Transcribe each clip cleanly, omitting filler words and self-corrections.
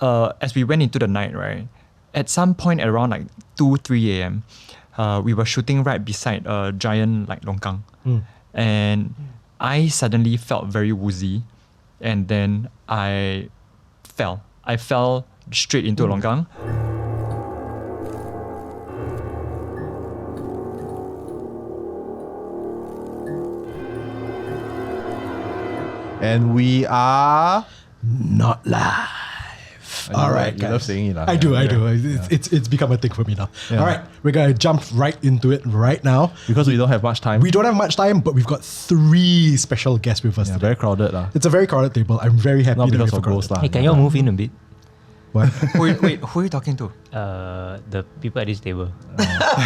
as we went into the night, right, at some point around like 2-3 a.m., we were shooting right beside a giant like longkang. And I suddenly felt very woozy, and then I fell. I fell straight into a longkang. And we are not live. All right, you love saying it. I do. It's become a thing for me now. Yeah. All right, we're going to jump right into it right now. Because we don't have much time. We don't have much time, but we've got 3 special guests with us today. Very crowded. It's a very crowded table. I'm very happy Not that because we've of got ghosts. Hey, can you all move in a bit? What? Wait, who are you talking to? The people at this table.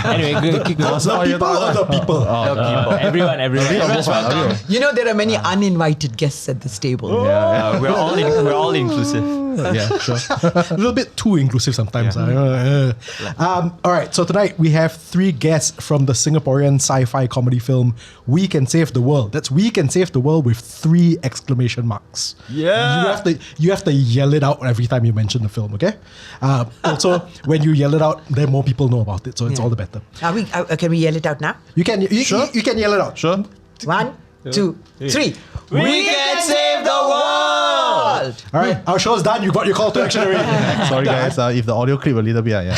Anyway, keep going. The people or the people? Everyone. Everyone's welcome. You know there are many uninvited guests at this table. We're all inclusive. Yeah, sure. A little bit too inclusive sometimes. All right, so tonight we have 3 guests from the Singaporean sci-fi comedy film We Can Save the World. That's We Can Save the World with 3 exclamation marks. Yeah. You have to yell it out every time you mention the film, okay? Also, when you yell it out, then more people know about it, so it's all the better. Can we yell it out now? You can yell it out. Sure. 1, 2, 3. We can save the world! All right, our show's done. You got your call to action already. Sorry guys, if the audio clip a little bit,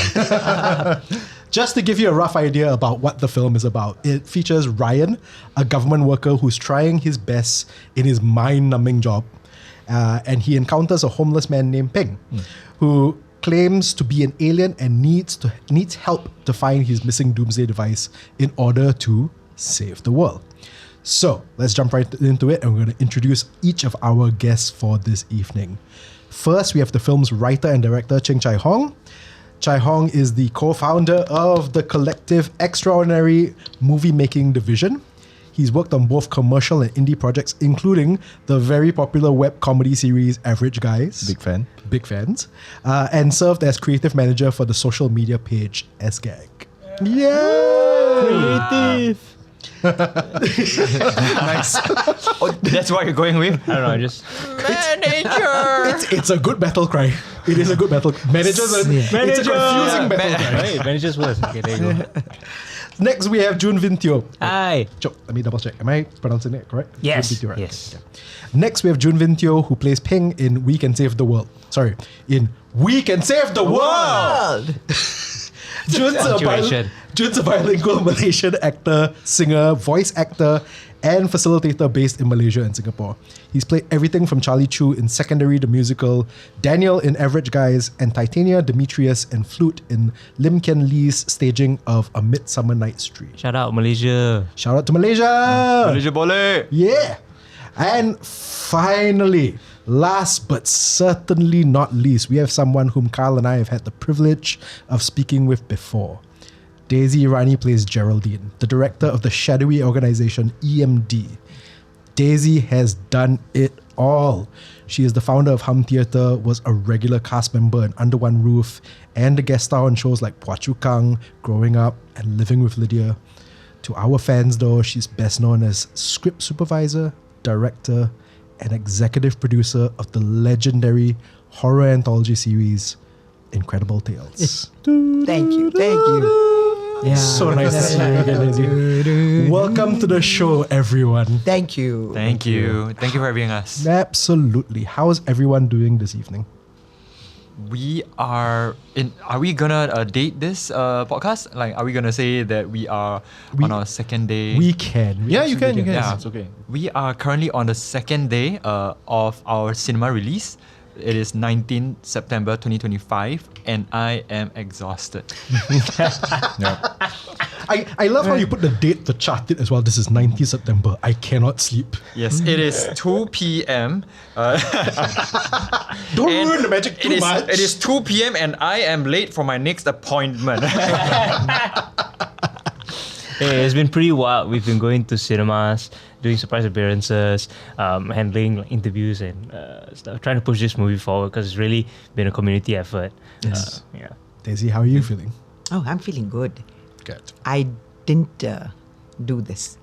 Just to give you a rough idea about what the film is about, it features Ryan, a government worker who's trying his best in his mind-numbing job, and he encounters a homeless man named Peng, who claims to be an alien and needs help to find his missing doomsday device in order to save the world. So let's jump right into it, and we're going to introduce each of our guests for this evening. First, we have the film's writer and director, Ching Chai Hong. Chai Hong is the co-founder of the collective Extraordinary Movie-Making Division. He's worked on both commercial and indie projects, including the very popular web comedy series Average Guys. Big fans. And served as creative manager for the social media page SGAG. Yeah! Creative. Nice. That's what you're going with? I don't know, just... Manager! It's a good battle cry. It is a good battle. It's a confusing battle cry. Hey, manager's worse. Okay, there you go. Next, we have Jun Vin Teo. Hi. Let me double check. Am I pronouncing it correct? Yes. Jun Vin Teo, right? Yes. Okay. Next, we have Jun Vin Teo, who plays Peng in We Can Save the World. In We Can Save the World! Jun's a bilingual Malaysian actor, singer, voice actor, and facilitator based in Malaysia and Singapore. He's played everything from Charlie Chu in Secondary the Musical, Daniel in Average Guys, and Titania Demetrius and Flute in Lim Kian Lee's staging of A Midsummer Night's Dream. Shout out Malaysia. Shout out to Malaysia! Malaysia boleh! Yeah! And finally, last but certainly not least, we have someone whom Carl and I have had the privilege of speaking with before. Daisy Irani plays Geraldine, the director of the shadowy organization EMD. Daisy has done it all. She is the founder of Hum Theatre, was a regular cast member in Under One Roof, and a guest star on shows like Phua Chu Kang, Growing Up, and Living with Lydia. To our fans though, she's best known as script supervisor, director, and executive producer of the legendary horror anthology series Incredible Tales. Thank you. Yeah, so nice to see you again, Daisy. Welcome to the show, everyone. Thank you. Thank you for having us. Absolutely. How's everyone doing this evening? Are we gonna date this podcast? Like, are we gonna say that we are on our second day? We can. You can. Yeah. It's okay. We are currently on the second day of our cinema release. It is 19th September 2025, and I am exhausted. I love how you put the date to chart it as well. This is 19th September. I cannot sleep. Yes, it is 2 p.m. Don't ruin the magic too much. It is 2 p.m. and I am late for my next appointment. Hey, it's been pretty wild. We've been going to cinemas, doing surprise appearances, handling interviews and stuff, trying to push this movie forward because it's really been a community effort. Yes. Daisy, how are you feeling? Oh, I'm feeling good. Good. I didn't do this.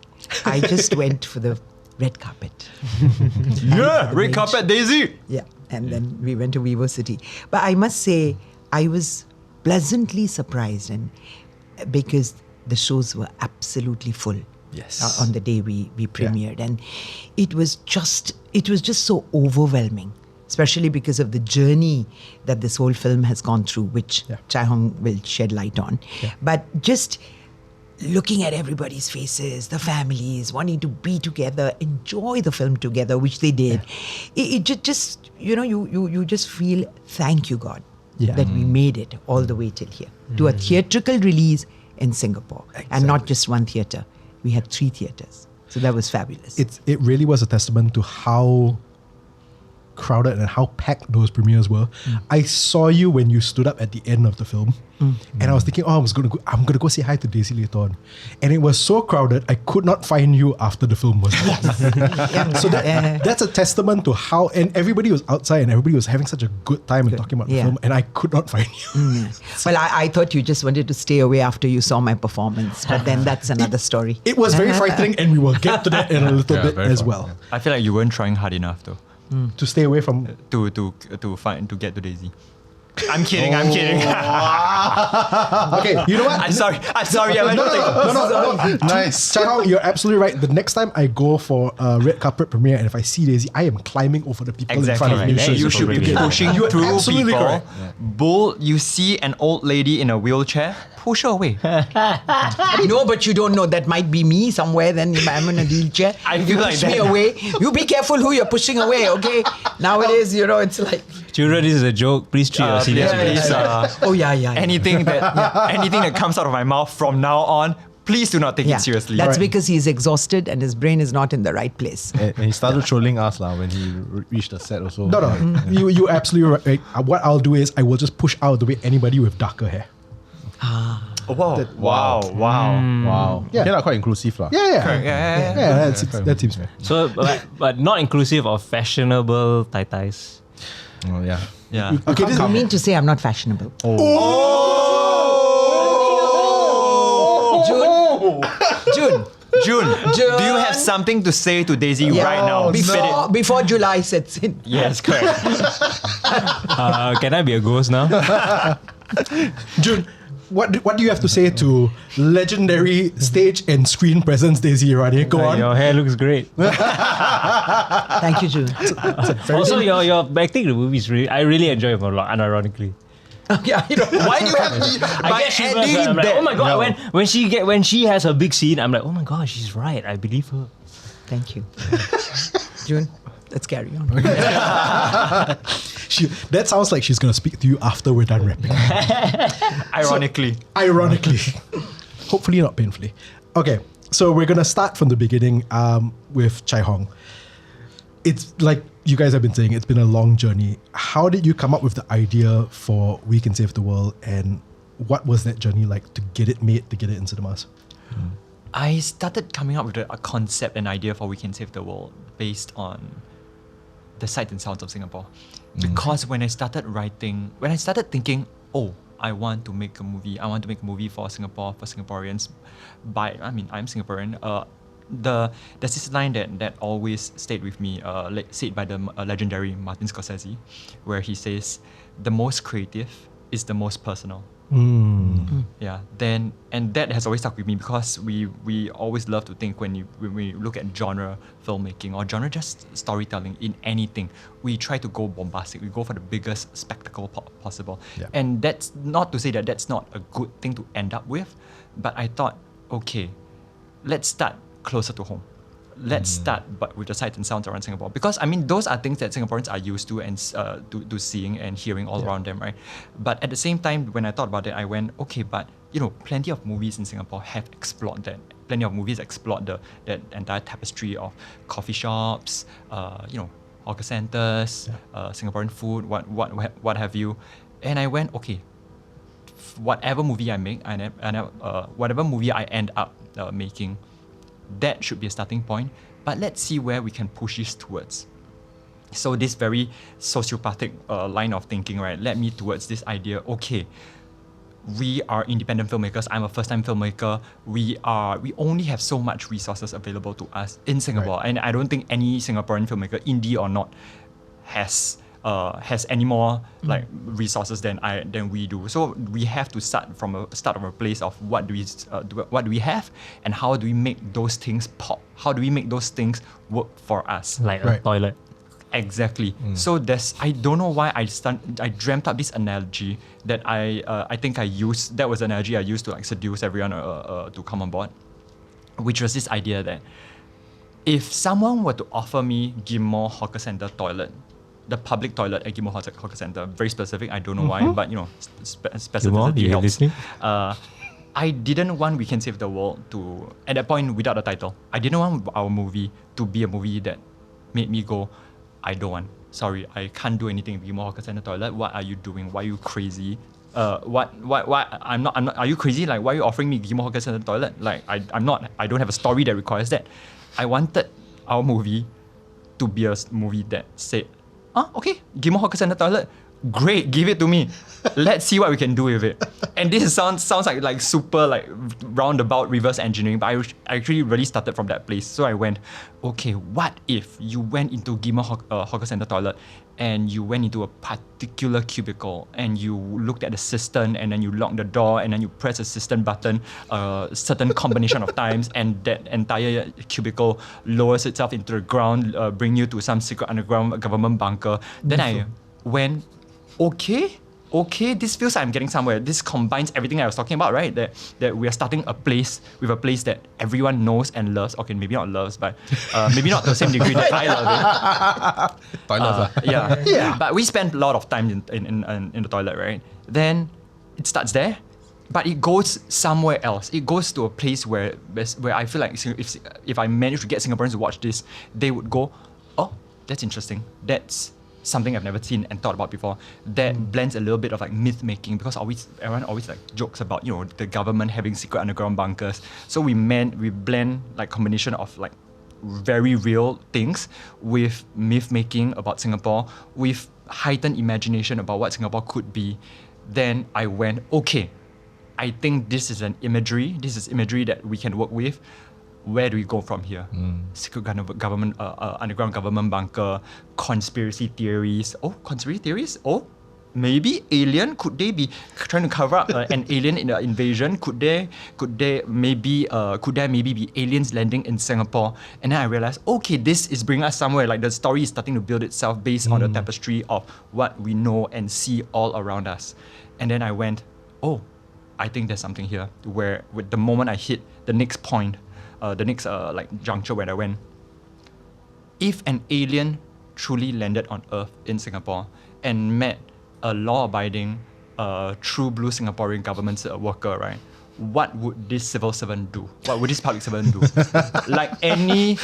I just went for the red carpet. Red carpet, Daisy! Yeah. And then we went to Vivo City. But I must say, I was pleasantly surprised, and because the shows were absolutely full. Yes. On the day we premiered, and it was just so overwhelming, especially because of the journey that this whole film has gone through, which Chai Hong will shed light on. But just looking at everybody's faces, the families wanting to be together, enjoy the film together, which they did. It just you just feel, thank you God that we made it all the way till here to a theatrical release in Singapore, and not just one theater. We had 3 theaters. So that was fabulous. It really was a testament to how crowded and how packed those premieres were. I saw you when you stood up at the end of the film, and I was thinking, I'm gonna go say hi to Daisy later on, and it was so crowded I could not find you after the film was done. So that's a testament to how, and everybody was outside and everybody was having such a good time and talking about the film, and I could not find you. Well, I thought you just wanted to stay away after you saw my performance, but then that's another story. It was very frightening, and we will get to that in a little bit very as fun, well. I feel like you weren't trying hard enough though To stay away from. to get to Daisy. I'm kidding. I'm kidding. Okay, you know what? I'm sorry. I went to take No. Nice. Chai Hong, you're absolutely right. The next time I go for a red carpet premiere and if I see Daisy, I am climbing over the people in front of me. And you should be Brilliant. pushing You're through absolutely people. correct. Bull, you see an old lady in a wheelchair, push her away. No, but you don't know. That might be me somewhere. Then if I'm in a wheelchair, I you feel like push me that. away. You be careful who you're pushing away, okay? Nowadays, it's like, Children, this is a joke. Please treat your seniors. Please, oh yeah. anything that comes out of my mouth from now on, please do not take it seriously. That's because he's exhausted and his brain is not in the right place. And he started trolling us when he reached the set also. No. You absolutely right. What I'll do is I will just push out of the way anybody with darker hair. Wow. Wow. Yeah. Yeah, quite inclusive. Yeah, that seems fair. So, but not inclusive of fashionable tie-ties. Oh, yeah. Yeah. Okay, You mean to say I'm not fashionable? June. June, do you have something to say to Daisy right now? Spit it. Before July sets in. Yes, correct. Can I be a ghost now? June, what do you have to say to legendary stage and screen presence Daisy Irani? Go on. Your hair looks great. Thank you, June. Also, your acting in the movie is I really enjoy it a lot, unironically. Yeah, Why do you have me? I get shivers. I'm like, oh my god! When she has a big scene, I'm like, oh my god, she's right. I believe her. Thank you. June, let's carry on. That sounds like she's gonna speak to you after we're done rapping. Ironically. Ironically. Hopefully not painfully. Okay, so we're gonna start from the beginning with Chai Hong. It's like you guys have been saying, it's been a long journey. How did you come up with the idea for We Can Save the World, and what was that journey like to get it made, to get it in cinemas? I started coming up with a concept and idea for We Can Save the World based on the sights and sounds of Singapore. Because when I started thinking, I want to make a movie. I want to make a movie for Singapore, for Singaporeans. I'm Singaporean. There's this line that always stayed with me, said by the legendary Martin Scorsese, where he says, "The most creative is the most personal." Yeah. And that has always stuck with me because we always love to think when we look at genre filmmaking or genre just storytelling in anything, we try to go bombastic. We go for the biggest spectacle possible. Yeah. And that's not to say that that's not a good thing to end up with, but I thought, okay, let's start closer to home. Let's start with the sights and sounds around Singapore, because those are things that Singaporeans are used to and to seeing and hearing all around them, right? But at the same time, when I thought about it, I went, okay, but plenty of movies in Singapore have explored that. Plenty of movies explored that entire tapestry of coffee shops, hawker centers, Singaporean food, what have you. And I went, okay, whatever movie I make, whatever movie I end up making, that should be a starting point, but let's see where we can push this towards. So this very sociopathic line of thinking, right, led me towards this idea, okay, we are independent filmmakers, I'm a first-time filmmaker, we only have so much resources available to us in Singapore, and I don't think any Singaporean filmmaker, indie or not, has has any more like resources than we do. So we have to start from a place of what do we have, and how do we make those things pop? How do we make those things work for us? Like a toilet. Exactly. So I don't know why I dreamt up this analogy that I think I used. That was an analogy I used to like seduce everyone to come on board, which was this idea that if someone were to offer me Ghim Moh Hawker Centre toilet, the public toilet at Ghim Moh Hawker Centre, very specific, I don't know why, but you know, specificity helps. Listening? I didn't want We Can Save the World to, at that point, without a title, I didn't want our movie to be a movie that made me go, I don't want. Sorry, I can't do anything with Ghim Moh Hawker Centre toilet. What are you doing? Why are you crazy? I'm not, are you crazy? Like, why are you offering me Ghim Moh Hawker Centre toilet? Like, I don't have a story that requires that. I wanted our movie to be a movie that said, okay, Ghim Moh Hawker Centre toilet, great, give it to me. Let's see what we can do with it. And this sounds like super like roundabout reverse engineering, but I actually really started from that place. So I went, okay, what if you went into Ghim Moh Hawker Centre toilet and you went into a particular cubicle and you looked at the cistern and then you locked the door and then you press the cistern button a certain combination of times and that entire cubicle lowers itself into the ground, bring you to some secret underground government bunker. Then I went, okay, this feels like I'm getting somewhere. This combines everything I was talking about, right? That we are starting a place that everyone knows and loves. Okay, maybe not loves, but maybe not to the same degree that I love it. Toilets. Yeah. But we spend a lot of time in the toilet, right? Then it starts there, but it goes somewhere else. It goes to a place where I feel like if I manage to get Singaporeans to watch this, they would go, oh, that's interesting. That's something I've never seen and thought about before. That blends a little bit of like myth making, because everyone always like jokes about, you know, the government having secret underground bunkers. So we blend like combination of like very real things with myth making about Singapore, with heightened imagination about what Singapore could be. Then I went, okay, I think this is imagery that we can work with. Where do we go from here? Secret government, underground government bunker, conspiracy theories. Oh, conspiracy theories? Oh, maybe alien? Could they be trying to cover up an alien invasion? Could there maybe be aliens landing in Singapore? And then I realized, okay, this is bringing us somewhere. Like the story is starting to build itself based on the tapestry of what we know and see all around us. And then I went, oh, I think there's something here. Where with the moment I hit the next point, the next juncture where I went, if an alien truly landed on Earth in Singapore and met a law-abiding, true blue Singaporean government worker, right? What would this civil servant do? What would this public servant do? Like any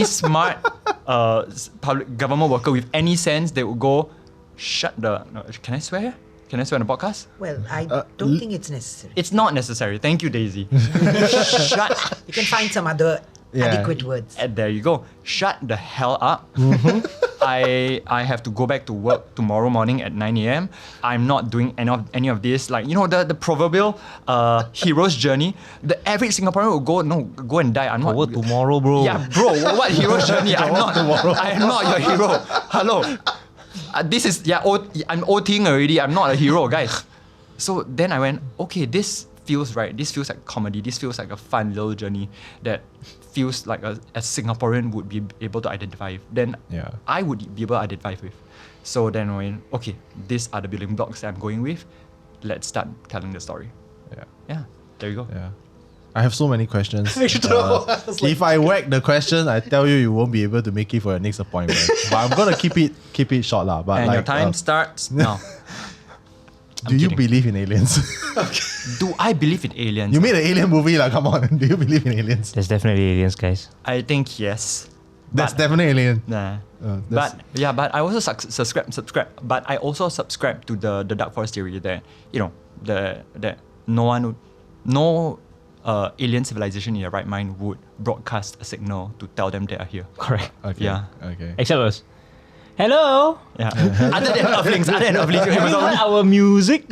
smart public government worker with any sense, they would go, can I swear? Can I swear on the podcast? Well, I don't think it's necessary. It's not necessary. Thank you, Daisy. Shut. You can find some other adequate words. And there you go. Shut the hell up. I have to go back to work tomorrow morning at 9 a.m. I'm not doing any of this. Like, you know, the proverbial hero's journey. The average Singaporean will go and die. I'm not. Over tomorrow, bro. Yeah, bro. What hero's journey? I'm not your hero. Hello. This is, I'm OTing already. I'm not a hero, guys. So then I went, okay, this feels right. This feels like comedy. This feels like a fun little journey that feels like a Singaporean would be able to identify with. Then I would be able to identify with. So then I went, okay, these are the building blocks that I'm going with. Let's start telling the story. Yeah, there you go. Yeah. I have so many questions. If I whack the question, I tell you won't be able to make it for your next appointment. But I'm gonna keep it short lah. But and like, your time starts now. Do you believe in aliens? Do I believe in aliens? You made an alien movie lah. Come on. Do you believe in aliens? There's definitely aliens, guys. I think yes. That's definitely alien. Nah. But I also subscribe. But I also subscribe to the dark forest theory that, you know, that no alien civilization in their right mind would broadcast a signal to tell them they are here. Correct. Okay. Yeah. Okay. Except us. Hello. Yeah. Other than Earthlings. Have you heard our music?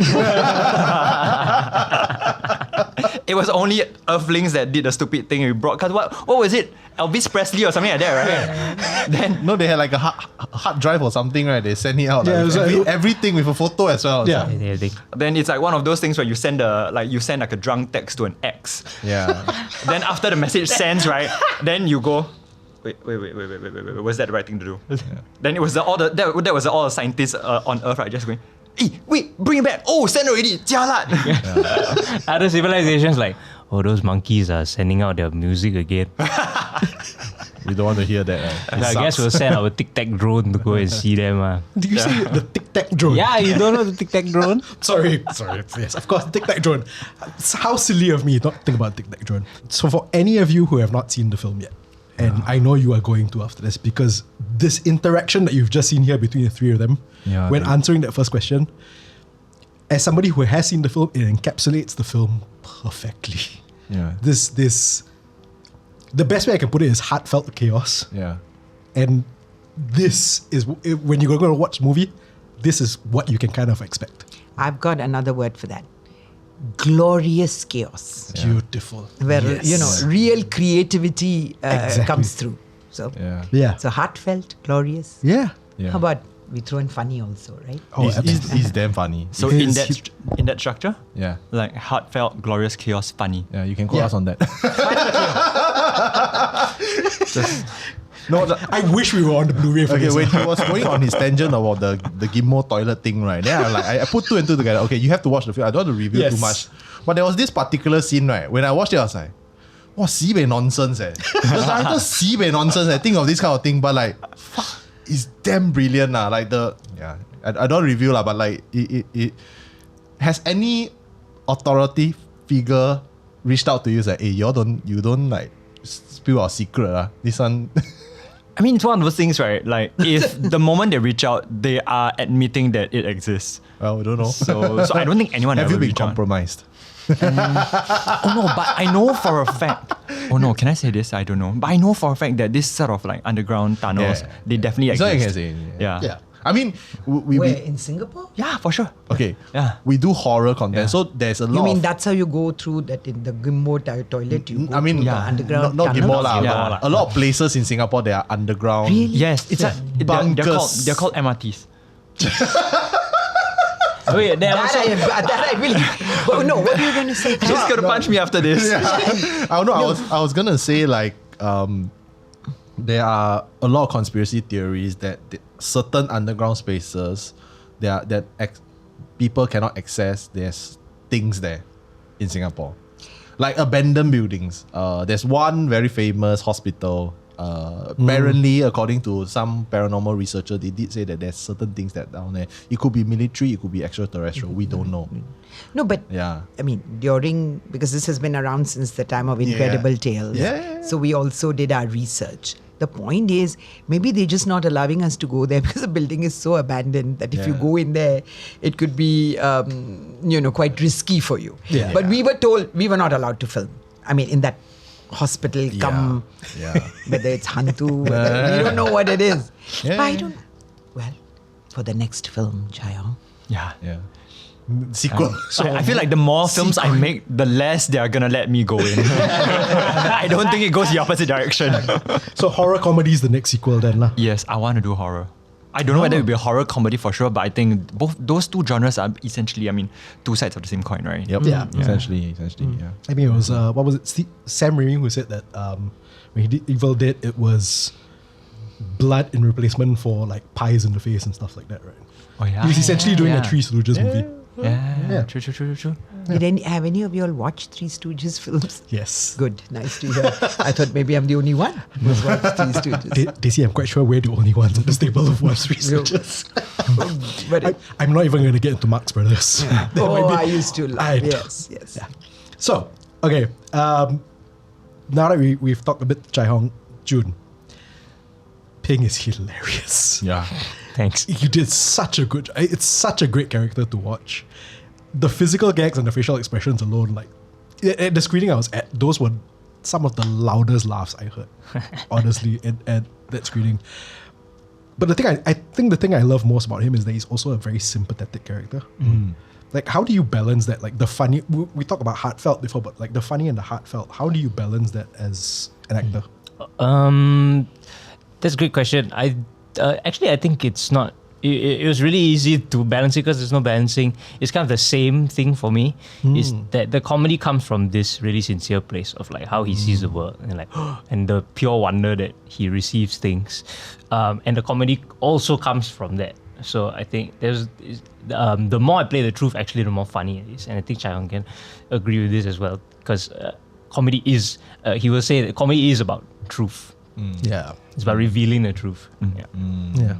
it was only Earthlings that did the stupid thing we broadcast. What was it? Elvis Presley or something like that, right? Then No, they had like a hard drive or something, right? They send it out. Yeah, Like, it was with like- everything with a photo as well. Yeah. then it's like one of those things where you send like a drunk text to an ex. Yeah. Then after the message sends, right? Then you go, wait. Was that the right thing to do? Then it was that was all the scientists on Earth, right? Just going, hey, wait, bring it back. Oh, send already. Jialat. Other civilizations like, oh, those monkeys are sending out their music again. We don't want to hear that. Right? So I guess we'll send our Tic Tac drone to go and see them. Did you say the Tic Tac drone? Yeah, you don't know the Tic Tac drone? Sorry. Yes, of course, Tic Tac drone. How silly of me not to think about Tic Tac drone. So for any of you who have not seen the film yet, and I know you are going to after this, because this interaction that you've just seen here between the three of them, Yeah, when dude. answering that first question, as somebody who has seen the film, it encapsulates the film perfectly. Yeah. The best way I can put it is heartfelt chaos. Yeah. And this is, when you're going to watch the movie, this is what you can kind of expect. I've got another word for that. Glorious chaos. Beautiful. Where, Yes. real creativity Exactly. comes through. So, Yeah. Yeah. so heartfelt, glorious. Yeah. Yeah. How about we throw in funny also, right? Oh, He's damn funny. So It in is- that structure, Yeah. like heartfelt, glorious, chaos, funny. Yeah, you can quote Yeah. us on that. I wish we were on the Blu-ray for Okay, this. when he was going on his tangent about the Gimmo toilet thing, right? Then I put two and two together. Okay, you have to watch the film. I don't want to review Yes. too much. But there was this particular scene, right? When I watched it, I was like, wow, sibei nonsense, eh. The director sibei nonsense, I think of this kind of thing, but like, fuck, it's damn brilliant, lah. Like I don't review, lah, but like, it has any authority figure reached out to you, say, hey, you don't like spill our secret, lah. This one. I mean, it's one of those things, right? Like, if the moment they reach out, they are admitting that it exists. Well, I don't know. So I don't think anyone Have ever you been reach out. compromised? Oh no, but I know for a fact. Oh no, can I say this? I don't know. But I know for a fact that this sort of like underground tunnels, Yeah. they definitely So you exist. can say, Yeah. Yeah. I mean, we Where, in Singapore? Yeah, for sure. okay. Yeah. We do horror content, Yeah. so there's a lot. You mean of, that's how you go through that in the Gimmo toilet? You go I mean, through the yeah. underground not tunnel? Gimmo lah. Yeah. but a lot of places in Singapore they are underground. Really? Yes, it's Bunkers. they're called MRTs. Wait, there That I really. Oh no, what are you going to say? She's gonna punch me after this. I don't know. I was gonna say like there are a lot of conspiracy theories that certain underground spaces that people cannot access. There's things there in Singapore, like abandoned buildings. There's one very famous hospital. Apparently, according to some paranormal researcher, they did say that there's certain things that down there. It could be military, it could be extraterrestrial. We don't know. No, but Yeah. I mean, because this has been around since the time of Incredible Tales. Yeah. So we also did our research. The point is, maybe they're just not allowing us to go there because the building is so abandoned that if you Yeah. go in there, it could be, quite risky for you. Yeah. But we were told we were not allowed to film. I mean, in that hospital, Yeah. whether it's HANTU, we don't know what it is. Yeah. But I don't. Well, for the next film, Chayong. Yeah. Yeah. Sequel. I feel like the more films I make, the less they're gonna let me go in. I don't think it goes the opposite direction. So horror comedy is the next sequel then lah. Yes, I want to do horror. I don't know whether it will be a horror comedy for sure, but I think both those two genres are essentially, two sides of the same coin, right? Yep. Yeah. Essentially, yeah. I mean, it was, what was it? Sam Raimi who said that when he did Evil Dead, it was blood in replacement for like pies in the face and stuff like that, right? Oh yeah. He was essentially doing yeah. a Three Stooges movie. Yeah. True. Have any of you all watched Three Stooges films? Yes. Good, nice to hear. I thought maybe I'm the only one who's watched Three Stooges. Daisy, I'm quite sure we're the only ones at this table who've watched Three Stooges. But I'm not even going to get into Marx Brothers. That might be- I used to love. I know. Yes. Yeah. So, okay. Now that we've talked a bit Chai Hong, June, Ping is hilarious. Yeah. Thanks. You did it's such a great character to watch. The physical gags and the facial expressions alone, like at the screening I was at, those were some of the loudest laughs I heard, honestly, at that screening. But I think the thing I love most about him is that he's also a very sympathetic character. Like, how do you balance that? Like the funny, we talked about heartfelt before, but like the funny and the heartfelt, how do you balance that as an actor? That's a great question. I think it's not. It was really easy to balance it because there's no balancing. It's kind of the same thing for me. Is that the comedy comes from this really sincere place of like how he sees the world and like and the pure wonder that he receives things, and the comedy also comes from that. So I think the more I play the truth, actually, the more funny it is, and I think Chai Hong can agree with this as well because comedy is. He will say that comedy is about truth. Yeah. It's about revealing the truth. Yeah. Yeah.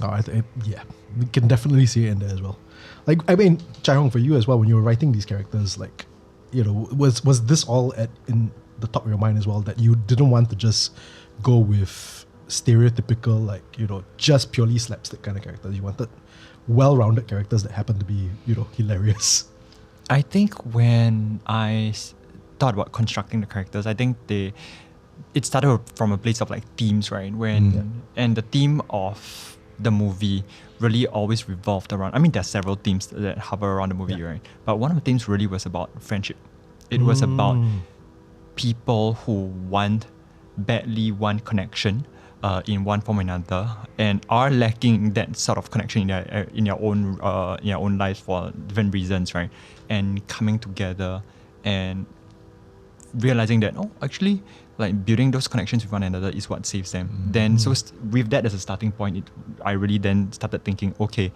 Oh, yeah, we can definitely see it in there as well. Like, I mean, Chai Hong, for you as well, when you were writing these characters, like, you know, was this all in the top of your mind as well, that you didn't want to just go with stereotypical, like, you know, just purely slapstick kind of characters? You wanted well-rounded characters that happen to be, you know, hilarious. I think when I thought about constructing the characters, I think it started from a place of like themes, right? And the theme of the movie really always revolved around, I mean, there's several themes that hover around the movie, right? But one of the themes really was about friendship. It was about people who badly want connection in one form or another, and are lacking that sort of connection in your own lives for different reasons, right? And coming together and realizing that, actually, like building those connections with one another is what saves them. Then, so with that as a starting point, I really then started thinking, okay,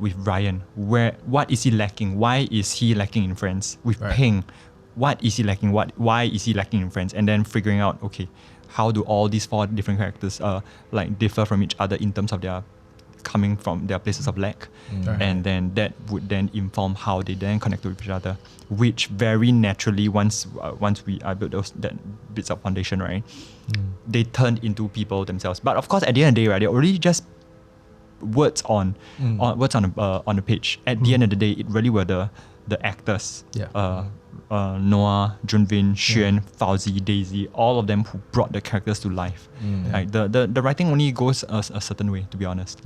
with Ryan, what is he lacking? Why is he lacking in friends? With Ping, what is he lacking? Why is he lacking in friends? And then figuring out, okay, how do all these 4 different characters like differ from each other in terms of their coming from their places of lack, and then that would then inform how they then connect with each other, which very naturally once I built that bits of foundation, right, they turned into people themselves. But of course, at the end of the day, right, they're already just words on the page. At the end of the day, it really were the actors. Noah, Junvin, Xuan, Fauzi, Daisy, all of them who brought the characters to life. Like the writing only goes a certain way, to be honest.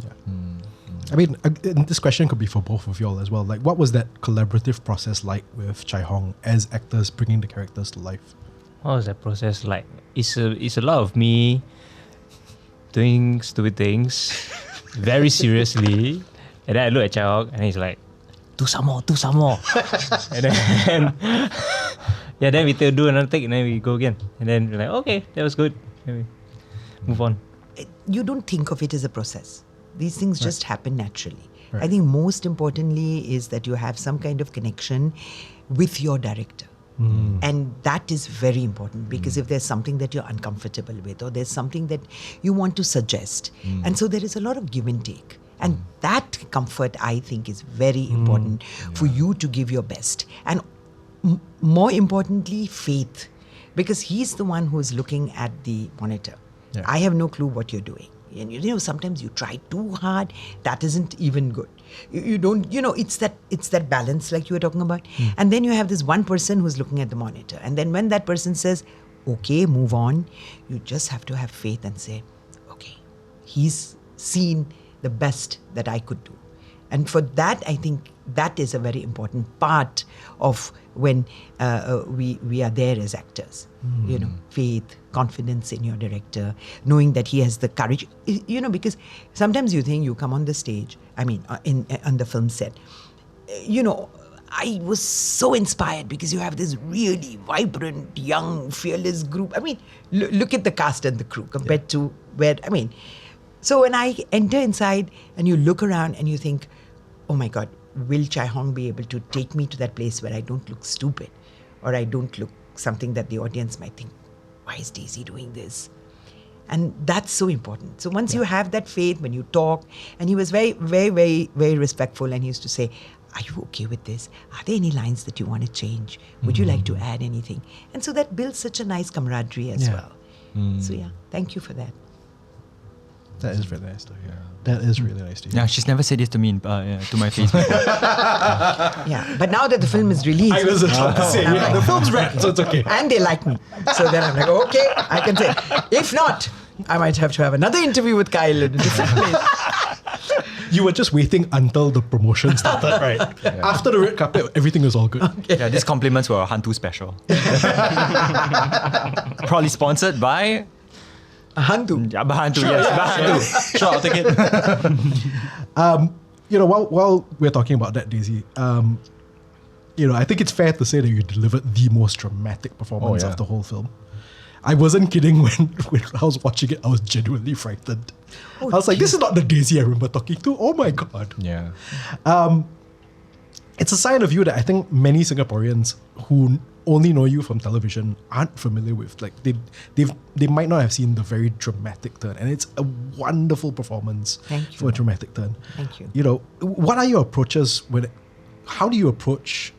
I mean, this question could be for both of y'all as well. Like, what was that collaborative process like with Chai Hong as actors bringing the characters to life? What was that process like? It's a lot of me doing stupid things very seriously, and then I look at Chai Hong and he's like, do some more. And then then we do another take and then we go again. And then we're like, okay, that was good. Then we move on. You don't think of it as a process. These things just happen naturally. I think most importantly is that you have some kind of connection with your director. And that is very important, because if there's something that you're uncomfortable with, or there's something that you want to suggest, and so there is a lot of give and take. And that comfort, I think, is very important for you to give your best. And more importantly, faith. Because he's the one who is looking at the monitor. I have no clue what you're doing. And you know, sometimes you try too hard, that isn't even good. You don't, it's that balance like you were talking about. And then you have this one person who's looking at the monitor. And then when that person says, okay, move on, you just have to have faith and say, okay, he's seen the best that I could do. And for that, I think that is a very important part of when we are there as actors. Faith, confidence in your director, knowing that he has the courage. Because sometimes you think you come on the stage, on the film set, I was so inspired because you have this really vibrant, young, fearless group. Look at the cast and the crew compared to where, So when I enter inside and you look around and you think, oh my God, will Chai Hong be able to take me to that place where I don't look stupid, or I don't look something that the audience might think, why is Daisy doing this? And that's so important. So once you have that faith, when you talk, and he was very, very, very, very respectful, and he used to say, are you okay with this? Are there any lines that you want to change? Would you like to add anything? And so that builds such a nice camaraderie as well. So thank you for that. That is really nice to hear. That is really nice to hear. Yeah, she's never said this to me to my face before. But now that the film is released, I was about to say, the film's wrapped, so it's okay. And they like me. So then I'm like, okay, I can say. If not, I might have to have another interview with Kyle in a different place. You were just waiting until the promotion started, right? After the red carpet, everything was all good. Yeah, these compliments were a HANTU special. Probably sponsored by HANTU. Yeah, by HANTU. Yes, by HANTU. Sure, I'll take it. While we're talking about that, Daisy, I think it's fair to say that you delivered the most dramatic performance of the whole film. I wasn't kidding when I was watching it. I was genuinely frightened. I was like, this is not the Daisy I remember talking to. Oh my God. Yeah. It's a sign of you that I think many Singaporeans who only know you from television aren't familiar with. Like they might not have seen the very dramatic turn, and it's a wonderful performance for a dramatic turn. Thank you. What are your approaches how do you approach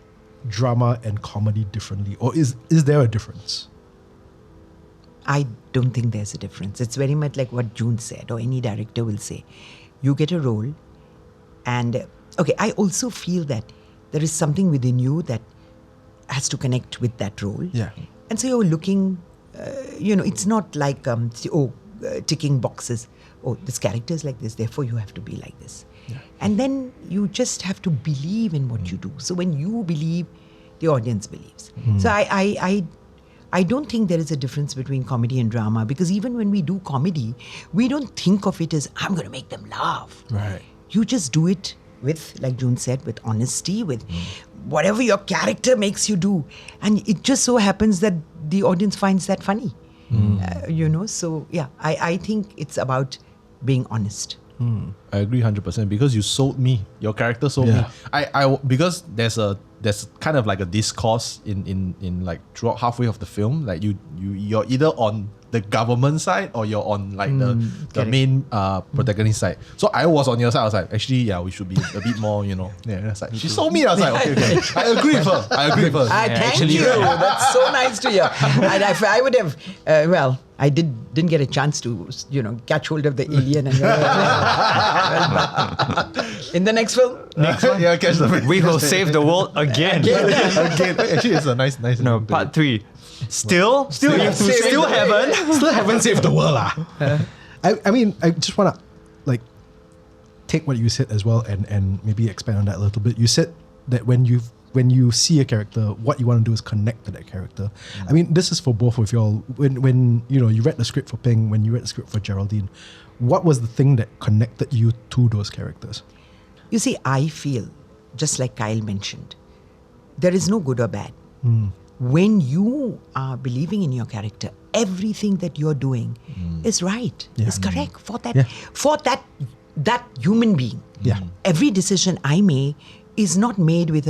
drama and comedy differently, or is there a difference? I don't think there's a difference. It's very much like what June said, or any director will say. You get a role, and I also feel that there is something within you that has to connect with that role. Yeah. And so you're looking, it's not like, ticking boxes. Oh, this character is like this, therefore you have to be like this. Yeah. And then you just have to believe in what you do. So when you believe, the audience believes. So I don't think there is a difference between comedy and drama, because even when we do comedy, we don't think of it as, I'm going to make them laugh. Right. You just do it with, like June said, with honesty, with whatever your character makes you do. And it just so happens that the audience finds that funny. So yeah, I think it's about being honest. I agree 100% because you sold me. Your character sold me. I because there's kind of like a discourse in like throughout halfway of the film. Like you're either on the government side or you're on like the main protagonist side. So I was on your side. I was like, actually, we should be a bit more, That's like, she sold me. I was like, okay. I agree with her. Thank you. That's so nice to hear. And if I would have, I didn't get a chance to, catch hold of the alien. And in the next film, yeah, catch the We will save the world again. again. Actually, it's a nice. No, part 3. Still haven't saved the world. I mean, I just want to take what you said as well and maybe expand on that a little bit. You said that when you see a character, what you want to do is connect to that character. I mean, this is for both of y'all. When you read the script for Ping, when you read the script for Geraldine, what was the thing that connected you to those characters? you see, I feel, just like Kyle mentioned, there is no good or bad. When you are believing in your character, everything that you're doing is right, is correct for that human being. Every decision I make is not made with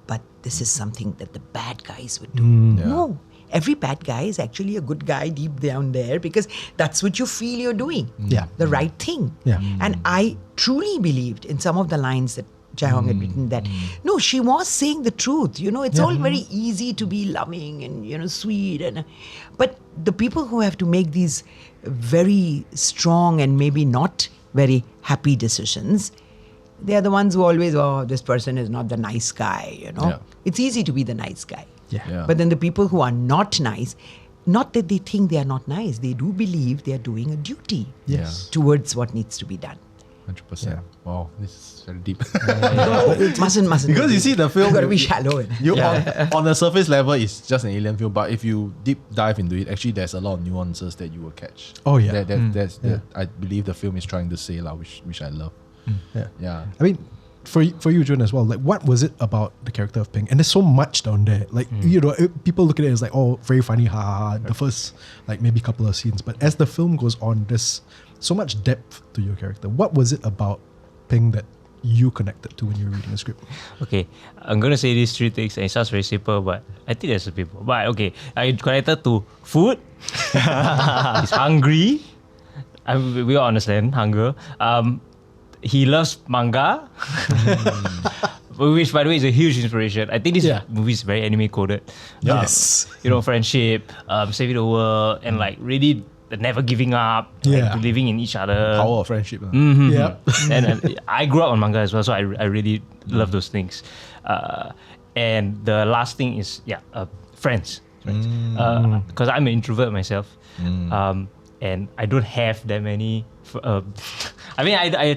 but this is something that the bad guys would do. No. Every bad guy is actually a good guy deep down there because that's what you feel you're doing. The right thing. And I truly believed in some of the lines that Chai Hong had written that, no, she was saying the truth. You know, it's all very easy to be loving and, sweet. But the people who have to make these very strong and maybe not very happy decisions, they're the ones who always, this person is not the nice guy, It's easy to be the nice guy. But then the people who are not nice, not that they think they are not nice, they do believe they are doing a duty towards what needs to be done. 100%. Wow, this is very deep. No, it mustn't. Because you see the film, you got to be shallow. On the surface level, it's just an alien film. But if you deep dive into it, actually, there's a lot of nuances that you will catch. Oh yeah, that I believe the film is trying to say, which I love. I mean, for you, Jun, as well. Like, what was it about the character of Ping? And there's so much down there. Like, people look at it as like, very funny, the first maybe couple of scenes. But as the film goes on, there's so much depth to your character. What was it about Ping that you connected to when you were reading the script? Okay, I'm gonna say these three things, and it sounds very simple, but I think there's people. But okay, I connected to food. He's hungry. We all understand hunger. He loves manga, which, by the way, is a huge inspiration. I think this movie is very anime coded. Yes. Friendship, saving the world, and really never giving up, believing in each other. Power of friendship. And I grew up on manga as well, so I really love those things. And the last thing is friends. Because I'm an introvert myself. and I don't have that many. I mean, I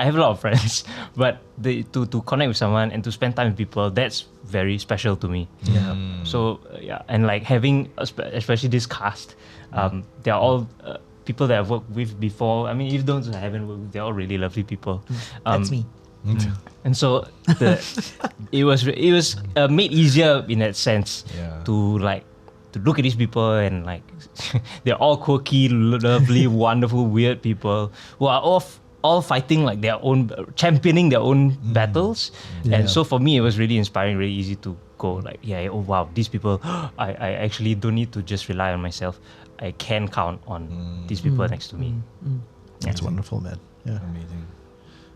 have a lot of friends, but to connect with someone and to spend time with people, that's very special to me. Yeah. So and like having especially this cast, they're all people that I've worked with before. I mean, if those I haven't worked with, they're all really lovely people. That's me. And so it was made easier in that sense to look at these people and like they're all quirky, lovely, wonderful, weird people who are all fighting like their own, championing their own battles. And so for me, it was really inspiring, really easy to go like, oh wow, these people, I actually don't need to just rely on myself. I can count on these people next to me. That's wonderful, man. Yeah. Amazing.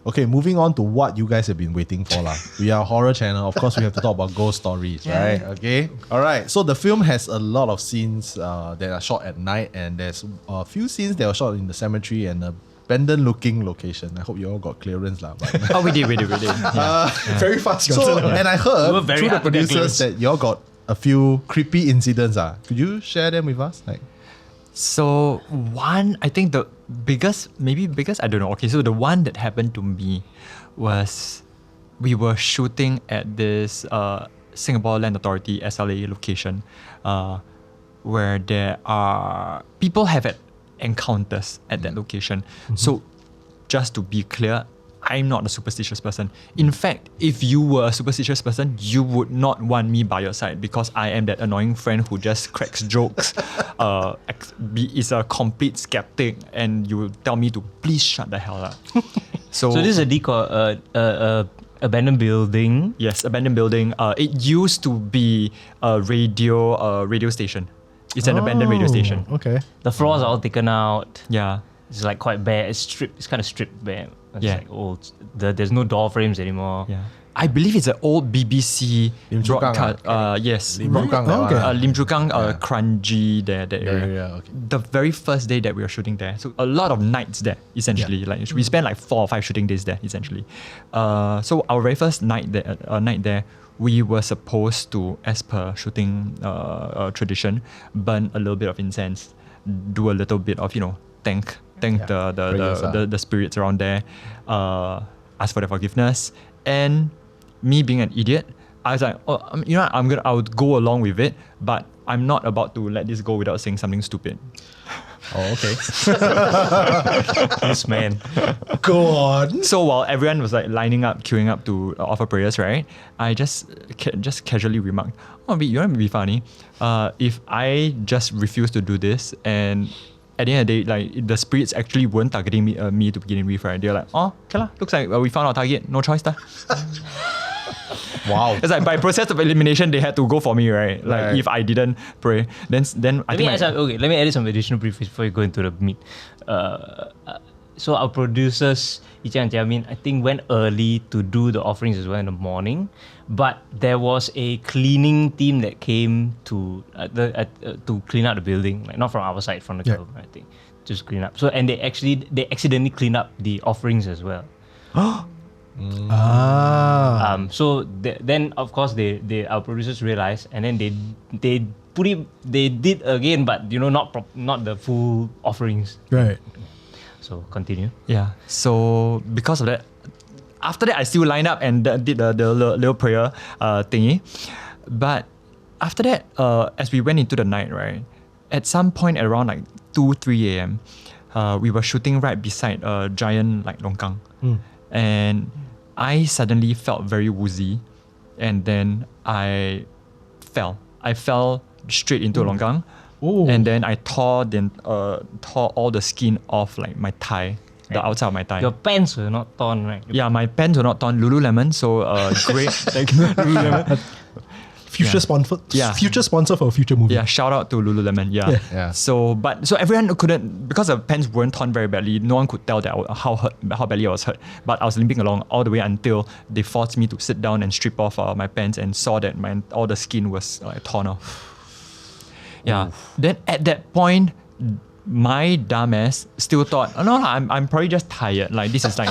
Okay, moving on to what you guys have been waiting for. We are a horror channel. Of course, we have to talk about ghost stories, right? Okay. All right. So the film has a lot of scenes that are shot at night, and there's a few scenes that were shot in the cemetery and abandoned looking location. I hope you all got clearance. But we did. Yeah. Very fast. so, and I We were heard very through the hard to get producers clearance. that y'all got a few creepy incidents. Could you share them with us? So one, I think the biggest, I don't know. Okay, so the one that happened to me was we were shooting at this Singapore Land Authority SLA location, where there are people have had encounters at that location. So just to be clear, I'm not a superstitious person. In fact, if you were a superstitious person, you would not want me by your side because I am that annoying friend who just cracks jokes, is a complete skeptic, and you will tell me to please shut the hell up. So So this is a abandoned building. yes, abandoned building. It used to be a radio station. It's an abandoned radio station. Okay. The floors are all taken out. Yeah. It's like quite bare. It's stripped. It's kind of stripped bare. It's Yeah. like old. There's no door frames anymore. Yeah. I believe it's an old BBC Lim Chu Kang, broadcast. Yes. Lim Chu Kang, that Okay. one, Lim Chu Kang, Kranji, that area. yeah, okay. The very first day that we were shooting there, so a lot of nights there, essentially. Like we spent like 4 or 5 shooting days there, essentially. So our very first night there, we were supposed to, as per shooting tradition, burn a little bit of incense, do a little bit of thank the spirits around there, ask for their forgiveness, and me being an idiot, I was like, I would go along with it, but I'm not about to let this go without saying something stupid. Oh, okay. This man. Go on. So while everyone was like lining up, queuing up to offer prayers, right? I just casually remarked, you want to be funny? If I just refuse to do this, and at the end of the day, like the spirits actually weren't targeting me to begin with, right? They're like, okay lah, looks like we found our target, no choice lah. Wow. It's like by process of elimination, they had to go for me, right? Like Right. if I didn't pray, then I think Let me add some additional brief before you go into the meat. So our producers, Ichi and Jiamin, I think went early to do the offerings as well in the morning, but there was a cleaning team that came to clean out the building, like not from our side, from the government, I think, just clean up. So and they accidentally cleaned up the offerings as well. So then of course our producers realized, and then they did again, but not the full offerings. Right. So continue. Yeah. So because of that, after that I still lined up and did the little prayer thingy. But after that, as we went into the night, right, at some point around like 2-3 a.m., we were shooting right beside a giant like longkang, and I suddenly felt very woozy, and then I fell straight into a longkang. Ooh. And then I tore all the skin off like my thigh, the outside of my thigh. Your pants were not torn, right? Yeah, my pants were not torn. Lululemon, so great. Like Lululemon. Future sponsor. Yeah. Future sponsor for a future movie. Yeah, shout out to Lululemon. Yeah. Yeah. So everyone couldn't, because the pants weren't torn very badly. No one could tell that how badly I was hurt. But I was limping along all the way until they forced me to sit down and strip off my pants and saw that all the skin was torn off. Yeah. Then at that point, my dumbass still thought, no, I'm probably just tired. Like this is like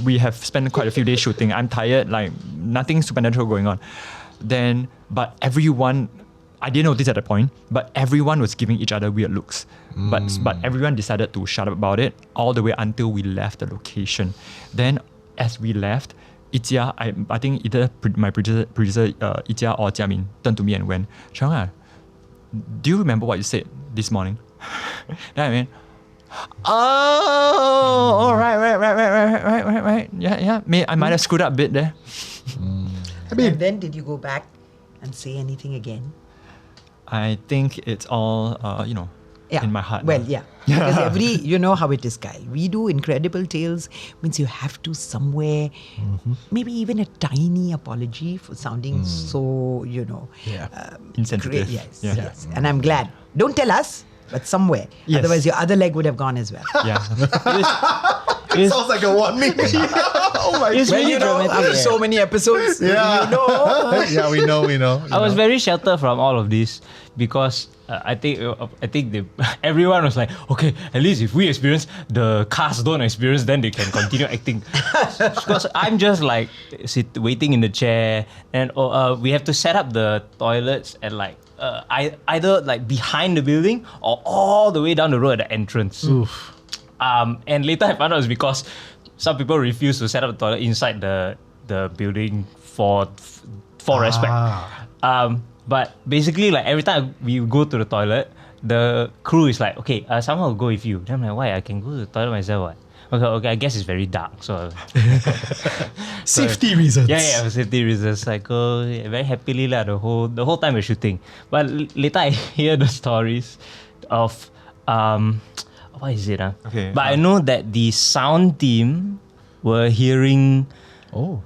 we have spent quite a few days shooting. I'm tired. Like nothing supernatural going on. Then, but everyone I didn't notice at the point, but everyone was giving each other weird looks. But everyone decided to shut up about it all the way until we left the location. Then as we left, Itia, I think either my producer Itia or Jiamin turned to me and went, Chang, do you remember what you said this morning? Then I went, oh, right. Yeah. I might have screwed up a bit there. And then did you go back and say anything again? I think it's all, in my heart. Well, now. yeah. Because you know how it is, Kyle. We do incredible tales, means you have to somewhere, maybe even a tiny apology for sounding so, Insensitive. Yes. And I'm glad. Don't tell us, but somewhere. Yes. Otherwise, your other leg would have gone as well. Yeah. It sounds like a warning. Oh my It's really dramatic. after so many episodes, Yeah. you know. Yeah, we know. I was very sheltered from all of this because I think everyone was like, okay, at least if we experience, the cast don't experience, then they can continue acting. Because I'm just like waiting in the chair, and we have to set up the toilets at like either like behind the building or all the way down the road at the entrance. And later I found out it's because some people refuse to set up the toilet inside the building for respect. But basically, like every time we go to the toilet, the crew is like, okay, someone will go with you. Then I'm like, why? I can go to the toilet myself. What? Okay, I guess it's very dark, so Safety reasons. yeah, for safety reasons. I go very happily the whole time we're shooting. But later I hear the stories of what is it? Okay, But I know that the sound team were hearing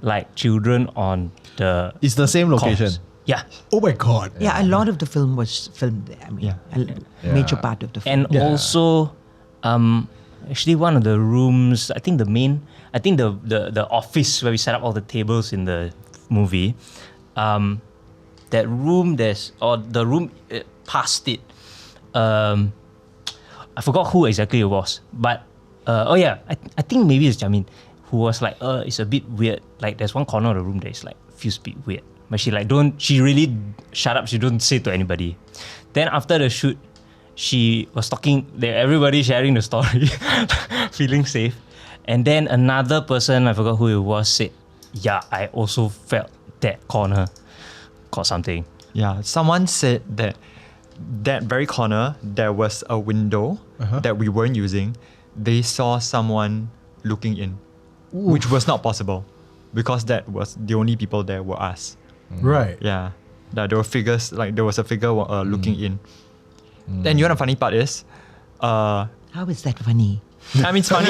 like children on the It's the same location. calls. Yeah. Oh my God. Yeah, a lot of the film was filmed there. I mean, a major part of the film. And also, actually one of the rooms, I think the office where we set up all the tables in the movie, that room the room past it, I forgot who exactly it was, but I think maybe it's Jamin who was like, it's a bit weird. Like there's one corner of the room that is like feels a bit weird. But she really shut up, she don't say to anybody. Then after the shoot, she was talking, everybody sharing the story, feeling safe. And then another person, I forgot who it was, said, yeah, I also felt that corner caught something. Yeah, someone said that very corner, there was a window that we weren't using. They saw someone looking in, which was not possible because that was the only people there were us. Right. Yeah, that there were figures, like there was a figure looking in. Then you know the funny part is, How is that funny? I mean it's funny.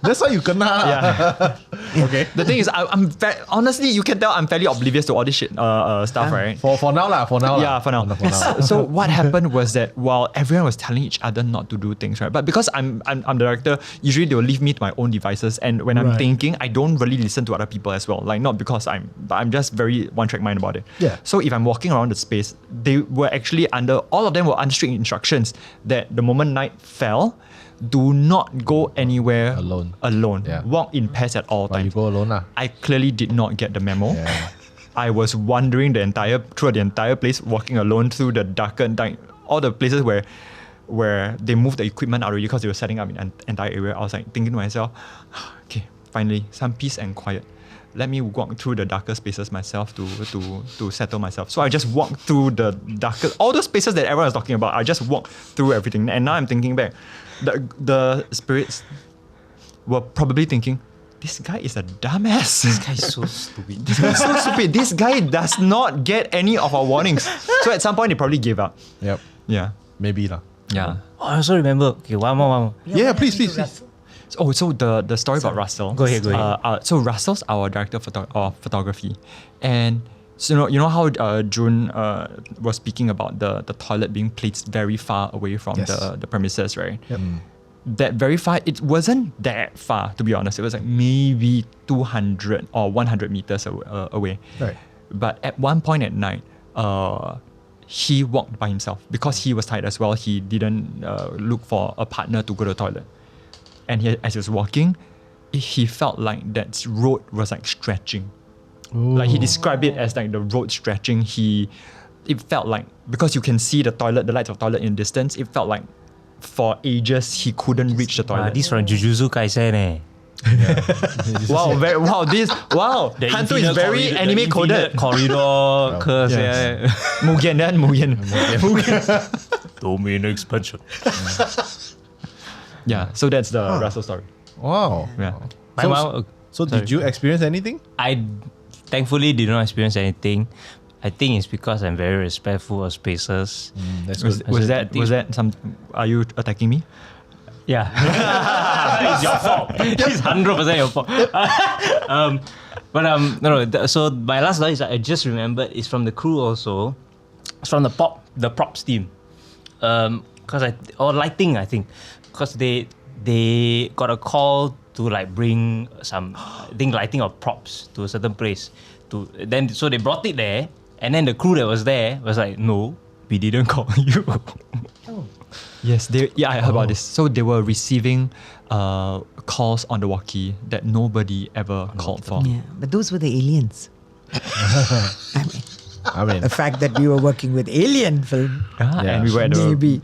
That's why you kena. Yeah. Okay. The thing is, I'm honestly, you can tell I'm fairly oblivious to all this shit stuff, right? For now lah. Yeah, for now. So what happened was that while everyone was telling each other not to do things, right? But because I'm the director, usually they'll leave me to my own devices, and when I'm Right. thinking, I don't really listen to other people as well. Like not because but I'm just very one-track mind about it. Yeah. So if I'm walking around the space, they were actually all of them were under strict instructions that the moment night fell, do not go anywhere alone. Yeah. Walk in pairs at all But you times. go alone lah. I clearly did not get the memo. Yeah. I was wandering through the entire place, walking alone through the all the places where they moved the equipment out already because they were setting up in an entire area. I was like thinking to myself, okay, finally, some peace and quiet. Let me walk through the darker spaces myself to settle myself. So I just walked through the darker, all those spaces that everyone was talking about. I just walked through everything. And now I'm thinking back, the spirits were probably thinking, this guy is a dumbass. This guy It's so stupid. is so stupid. This guy does not get any of our warnings. So at some point, they probably gave up. Yep. Yeah. Maybe lah. Yeah. Oh, I also remember. Okay, one more. Yeah, please. Oh, so the story about Russell. Go ahead. So Russell's our director of photography, and so you know how June was speaking about the toilet being placed very far away from Yes. the premises, right? Yep. That very far, it wasn't that far, to be honest. It was like maybe 200 or 100 meters away. Right. But at one point at night, he walked by himself because he was tired as well. He didn't look for a partner to go to the toilet. And as he was walking, he felt like that road was like stretching. Like he described it as like the road stretching. It felt like, because you can see the lights of toilet in the distance, it felt like for ages he couldn't reach the toilet. This from Jujutsu Kaisen eh. Wow, The HANTU is infinite very corridor- anime the infinite coded. corridor curse, yeah. Mugen. Domain expansion. Yeah, so that's the Russell story. Wow. Yeah. My So- mom, So did you experience anything? I thankfully did not experience anything. I think it's because I'm very respectful of spaces. That's Was, good. was I that think- was that some? Are you attacking me? Yeah. It's your fault. It's 100% your fault. So my last story is I just remembered is from the crew also. It's from the props team. Or lighting, I think. Because they got a call to like bring some, I think, lighting of props to a certain place. So they brought it there, and then the crew that was there was like, no, we didn't call you. Yes, I heard about this. So they were receiving calls on the walkie that nobody ever called for. Yeah, but those were the aliens. I mean, The fact that we were working with alien film. Yeah, Yeah. and we were at the Maybe.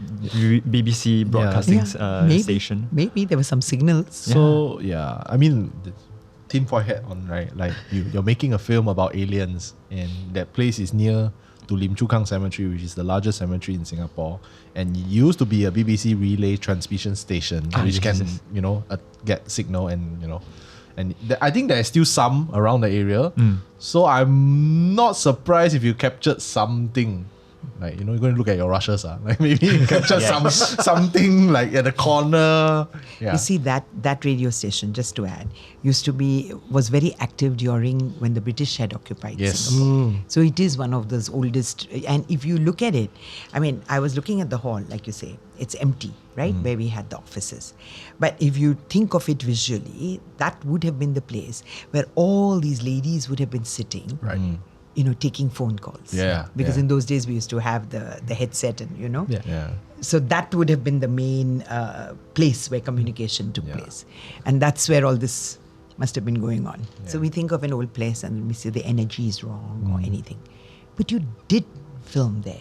BBC broadcasting maybe, station. Maybe there were some signals. so yeah, I mean, the tinfoil hat on, right? Like you're making a film about aliens, and that place is near to Lim Chu Kang Cemetery, which is the largest cemetery in Singapore, and it used to be a BBC relay transmission station, which can get signal and I think there's still some around the area. So I'm not surprised if you captured something. Like, you're going to look at your rushes. Like maybe you capture something like at the corner. Yeah. You see, that radio station, just to add, was very active during when the British had occupied Yes. Singapore. So it is one of those oldest. And if you look at it, I mean, I was looking at the hall, like you say, it's empty, right? Where we had the offices. But if you think of it visually, that would have been the place where all these ladies would have been sitting. Right. Taking phone calls. Yeah, Because yeah. in those days we used to have the headset and, Yeah. Yeah. So that would have been the main place where communication took Yeah. place. And that's where all this must have been going on. So we think of an old place and we say the energy is wrong or anything. But you did film there.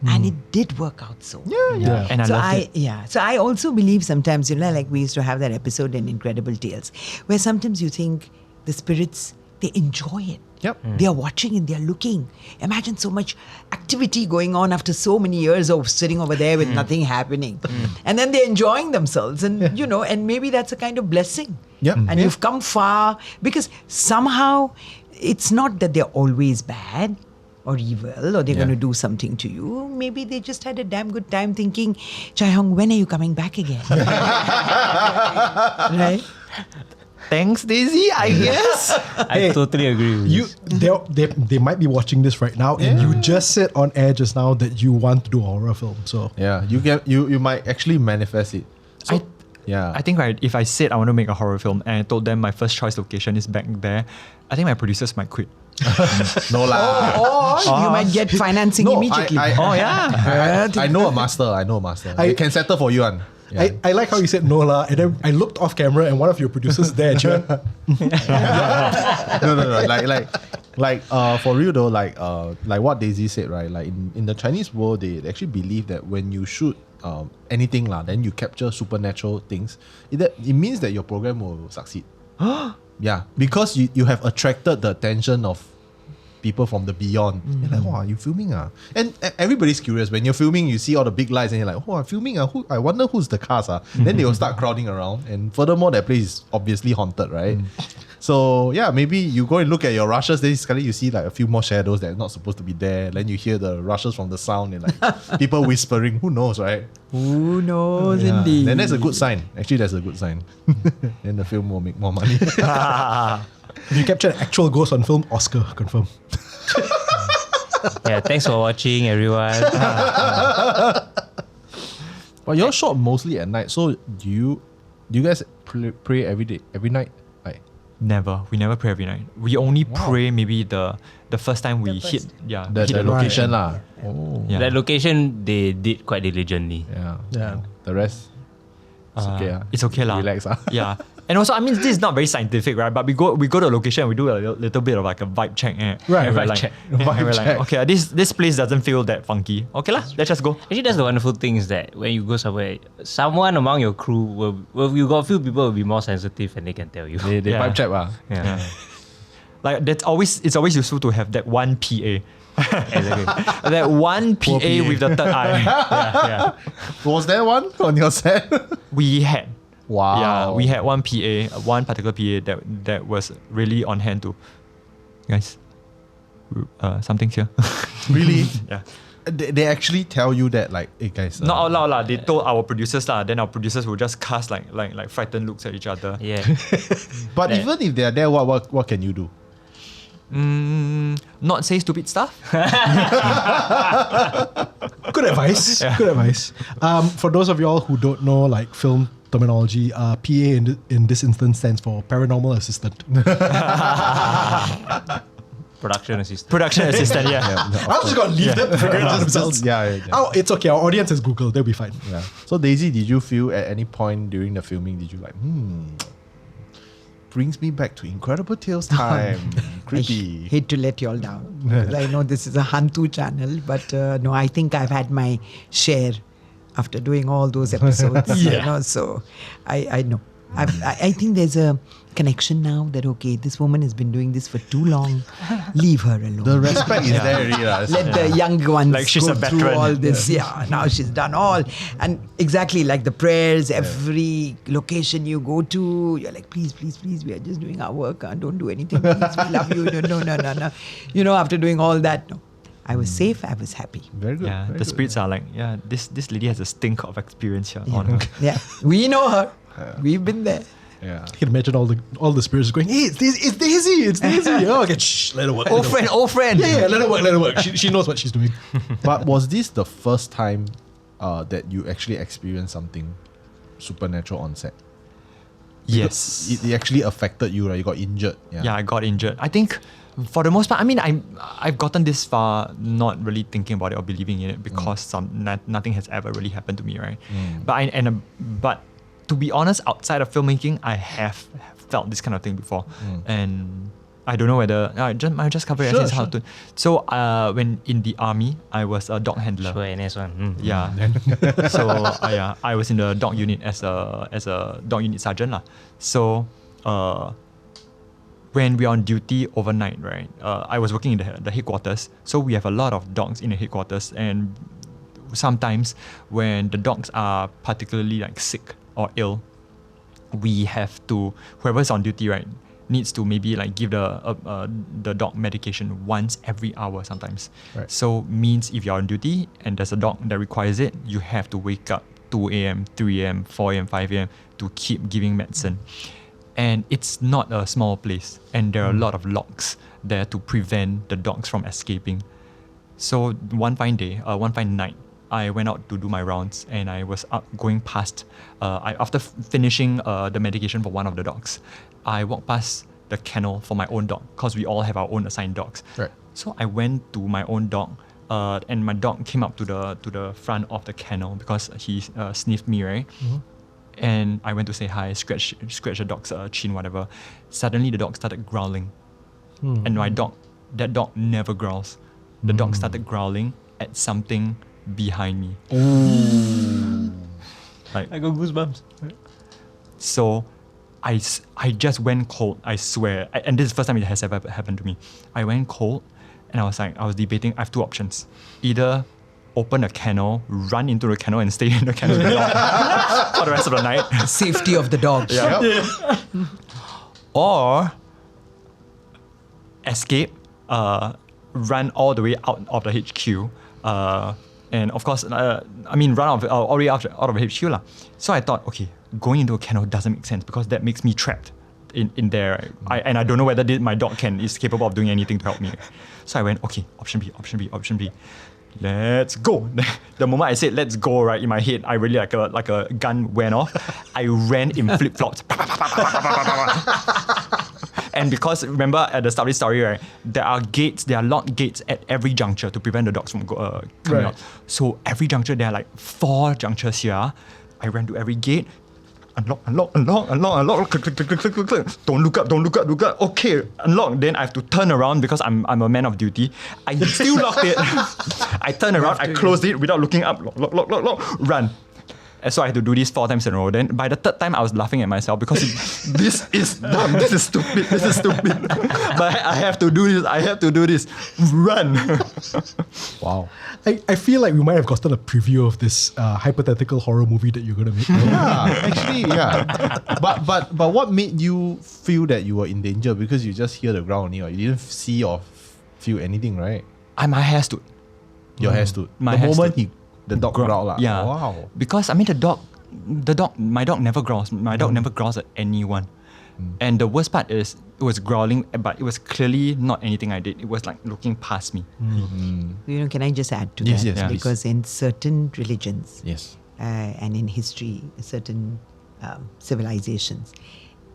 And it did work out so well. Yeah. And I So loved it. So I also believe sometimes, like we used to have that episode in Incredible Tales, where sometimes you think the spirits, they enjoy it. Yep. They are watching and they are looking. Imagine so much activity going on after so many years of sitting over there with nothing happening. And then they're enjoying themselves. And, and maybe that's a kind of blessing. Yep. And you've come far because somehow it's not that they're always bad or evil or they're Yeah. going to do something to you. Maybe they just had a damn good time thinking, Chai Hong, when are you coming back again? Right? Thanks, Daisy, I guess. I totally agree with You, this. they might be watching this right now, and you just said on air just now that you want to do a horror film. So Yeah. You might actually manifest it. So, yeah. I think if I said I want to make a horror film and I told them my first choice location is back there, I think my producers might quit. no lah. Or you might get financing immediately. I know a master. I can settle for you, one. Yeah. I like how you said Nola, and then I looked off camera, and one of your producers there, Chen, No. Like for real though, like what Daisy said, right? Like in the Chinese world, they actually believe that when you shoot anything lah, then you capture supernatural things. It means that your program will succeed. Yeah, because you have attracted the attention of people from the beyond. You're like, wow, you filming And everybody's curious. When you're filming, you see all the big lights and you're like, oh, I'm filming I wonder who's the cast Then they will start crowding around. And furthermore, that place is obviously haunted, right? So yeah, maybe you go and look at your rushes, then suddenly you see like a few more shadows that are not supposed to be there. Then you hear the rushes from the sound and like people whispering. Who knows, right? Who knows, indeed. Then that's a good sign. Actually, that's a good sign. Then the film will make more money. if you capture an actual ghost on film, Oscar confirm. Yeah, thanks for watching, everyone. But you're shot mostly at night, so do you guys pray every day, every night? Like, Never. We never pray every night. We only pray maybe the first time we hit the location lah. Oh, Yeah. That location, they did quite diligently. yeah. Yeah. The rest, it's okay. It's okay lah. Relax. Yeah. And also, I mean, this is not very scientific, right? But we go to a location and we do a little bit of like a vibe check. Right, and we're vibe like, check. and we're Vibe like, check. okay, this place doesn't feel that funky. Okay lah, let's just go. Actually, that's the wonderful thing is that when you go somewhere, someone among your crew you got a few people will be more sensitive and they can tell you. They Yeah. vibe check. Yeah. Like it's always useful to have that one PA. Exactly. That one PA with the third eye. Yeah. Was there one on your set? We had. Wow. Yeah, we had one PA, one particular PA that was really on hand to. Guys, something's here. Really? Yeah. They actually tell you that, like, hey guys. Not out loud lah. They told our producers lah. Then our producers will just cast like frightened looks at each other. Yeah. But even if they're there, what can you do? Not say stupid stuff. Good advice. Good advice. For those of y'all who don't know, like film terminology, PA in this instance stands for paranormal assistant. Production assistant. Production assistant. Yeah. I'm just gonna leave them to figure it out themselves. Yeah. Oh, it's okay. Our audience is Google. They'll be fine. Yeah. So Daisy, did you feel at any point during the filming, did you like, brings me back to Incredible Tales time. Creepy. I hate to let you all down. Because I know this is a HANTU channel, but no, I think I've had my share after doing all those episodes. You know, so I know. I think there's a connection now that, okay, this woman has been doing this for too long. Leave her alone. The respect is there really. Let the young ones Like she's go a through veteran. all this. Yeah, now she's done all. And exactly like the prayers, every location you go to, you're like, please, we are just doing our work. Don't do anything. Please, we love you. No. You know, after doing all that, no. I was safe, I was happy. Very good. Yeah. very The good. spirits are like, this lady has a stink of experience here on her. Yeah, we know her. We've been there. Yeah. You can imagine all the spirits going, hey, it's Daisy. Oh, okay, shh, let her work. Old friend. Yeah, let her work. She knows what she's doing. But was this the first time that you actually experienced something supernatural on set? Yes. It actually affected you, right? You got injured. Yeah, I got injured. I think for the most part, I mean, I've gotten this far not really thinking about it or believing in it because nothing has ever really happened to me, right? But to be honest, outside of filmmaking, I have felt this kind of thing before, and I don't know whether I just cover it as how to. So when in the army, I was a dog handler. Sure, NS one. Yeah. So I was in the dog unit as a dog unit sergeant lah. So when we are on duty overnight, right? I was working in the headquarters, so we have a lot of dogs in the headquarters, and sometimes when the dogs are particularly like sick or ill, we have to, whoever's on duty, right, needs to maybe like give the dog medication once every hour sometimes. Right. So means if you're on duty and there's a dog that requires it, you have to wake up 2 a.m., 3 a.m., 4 a.m., 5 a.m. to keep giving medicine. And it's not a small place, and there are a lot of locks there to prevent the dogs from escaping. So one fine night, I went out to do my rounds, and I was going past. After finishing the medication for one of the dogs, I walked past the kennel for my own dog because we all have our own assigned dogs. Right. So I went to my own dog, and my dog came up to the front of the kennel because he sniffed me, right? And I went to say hi, scratch the dog's chin, whatever. Suddenly the dog started growling, and that dog never growls. The dog started growling at something behind me. Like, I got goosebumps. so I just went cold, I swear. And this is the first time it has ever happened to me. I went cold, and I was debating. I have two options: either open a kennel, run into the kennel, and stay in the kennel for the rest of the night, Safety of the dogs. or escape, run all the way out of the HQ, and of course, run all the way out of the HQ lah. So I thought, okay, going into a kennel doesn't make sense because that makes me trapped in there. And I don't know whether my dog is capable of doing anything to help me. So I went, okay, option B. Let's go. The moment I said let's go, right, in my head, I really like a gun went off. I ran in flip-flops. And because remember at the start of the story, right, there are locked gates at every juncture to prevent the dogs from coming out. So every juncture, there are like 4 junctures here. I ran to every gate, unlock. Click, click, click, click, click, click, click. Don't look up. Okay, unlock. Then I have to turn around because I'm a man of duty. I still locked it. I turn around, I closed it without looking up. Lock, run. And so I had to do this 4 times in a row. Then by the 3rd time, I was laughing at myself because this is dumb. This is stupid. But I have to do this. Run. Wow. I feel like we might have gotten a preview of this hypothetical horror movie that you're going to make. Yeah, actually, yeah. But what made you feel that you were in danger? Because you just hear the ground only, or you didn't see or feel anything, right? My hair stood. Your hair stood. My the hair moment stood. the dog growled lah. Yeah. Wow. Because I mean my dog never growls. My dog never growls at anyone. And the worst part is it was growling, but it was clearly not anything I did. It was like looking past me. Can I just add to Yes, that? yes, please. Because in certain religions Yes. and in history, certain civilizations,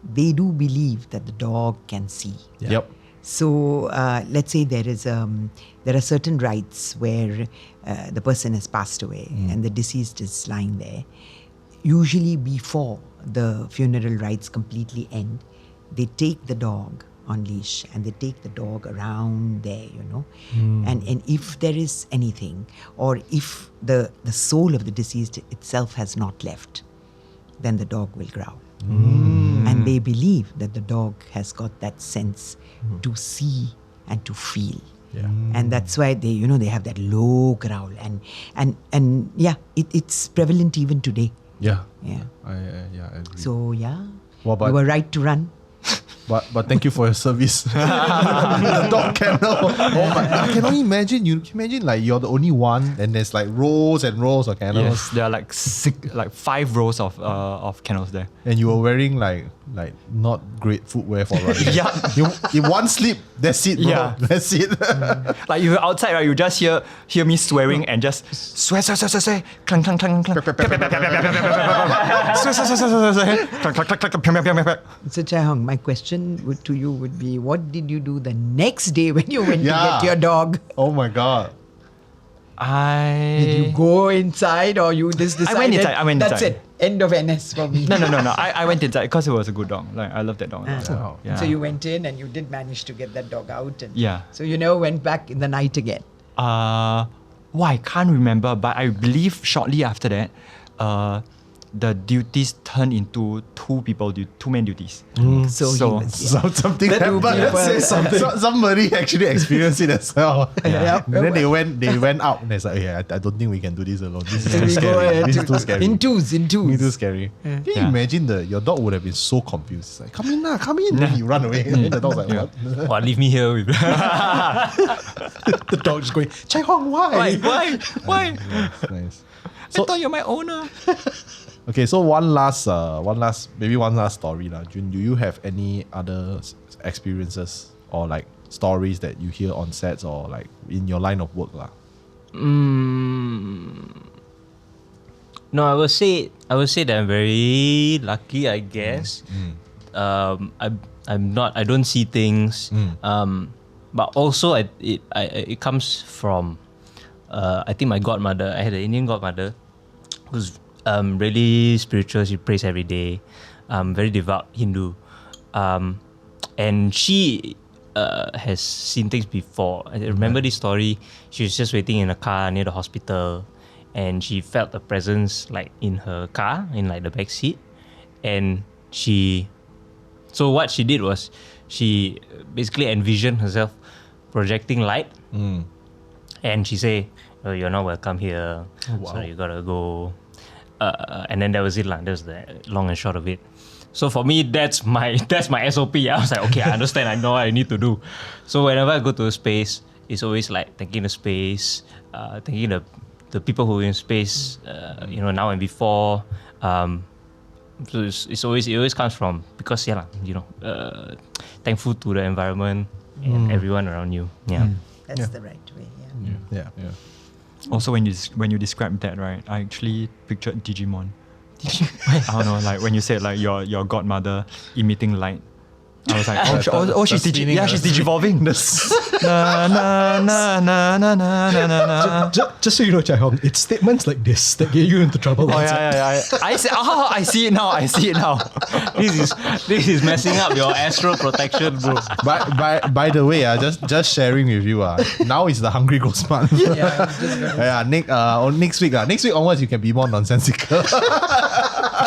they do believe that the dog can see. Yep. So let's say there are certain rites where the person has passed away and the deceased is lying there. Usually before the funeral rites completely end, they take the dog on leash and they take the dog around there, and if there is anything, or if the soul of the deceased itself has not left, then the dog will growl. And they believe that the dog has got that sense to see and to feel. Yeah. And that's why they have that low growl, and it's prevalent even today. Yeah. Yeah. I agree. So Well, but- you were right to run. But thank you for your service. The dog kennel. Oh my! I can only imagine. You can imagine like you're the only one, and there's like rows and rows of kennels, Yes, there are like 5 rows of kennels there. and you were wearing like not great footwear for running. Yeah. In one slip, that's it, bro. Yeah. That's it. Like if you're outside, right, you just hear me swearing and just swear, clang, clang, clang, clang, swear. So Chai Hong, my question to you would be, what did you do the next day when you went to Yeah. get your dog? Oh my god. Did you go inside or you just decided? I went That's inside. it. End of NS for me. No. I went inside because it was a good dog. Like I love that dog. Wow. Yeah. So you went in and you did manage to get that dog out. And Yeah. So you never went back in the night again. I can't remember, but I believe shortly after that, the duties turned into 2 men duties. So he was, Something That happened. would be Let's say somebody actually experienced it as well. Yeah. And then they went out and it's like, I don't think we can do this alone. This is So too we go scary. ahead This is to- too scary. In twos. It's too scary. Can you Yeah. imagine your dog would have been so confused. It's like, come in. Then he run away. And then the dog's like, what? Well, leave me here with. The dog just going, Chai Hong, why? Why? Nice. I thought you're my owner. Okay, so one last story lah. Jun, do you have any other experiences or like stories that you hear on sets or like in your line of work lah? No, I would say that I'm very lucky, I guess. I don't see things. But also it comes from I think my godmother. I had an Indian godmother who's really spiritual. She prays every day. Very devout Hindu. And she has seen things before. I remember this story. She was just waiting in a car near the hospital, and she felt a presence like in her car, in like the back seat. And so what she did was she basically envisioned herself projecting light, and she say, "Oh, you're not welcome here, so you gotta go." And then that was it lah. That was the long and short of it. So for me, that's my SOP. I was like, okay, I understand. I know what I need to do. So whenever I go to a space, it's always like thanking the space, thanking the people who are in space, now and before. So it always comes from, because thankful to the environment and everyone around you. Yeah. That's the right way. Yeah. Yeah. Also, when you described that, right, I actually pictured Digimon. I don't know, like when you said like your godmother emitting light. I was like, she's spinning, she's digivolving. na na na na na na na na. Just so you know, Chai Hong, it's statements like this that get you into trouble. Oh yeah. I see it now. This is messing up your astral protection, bro. By the way, just sharing with you, now is the Hungry Ghost month. Next week onwards you can be more nonsensical.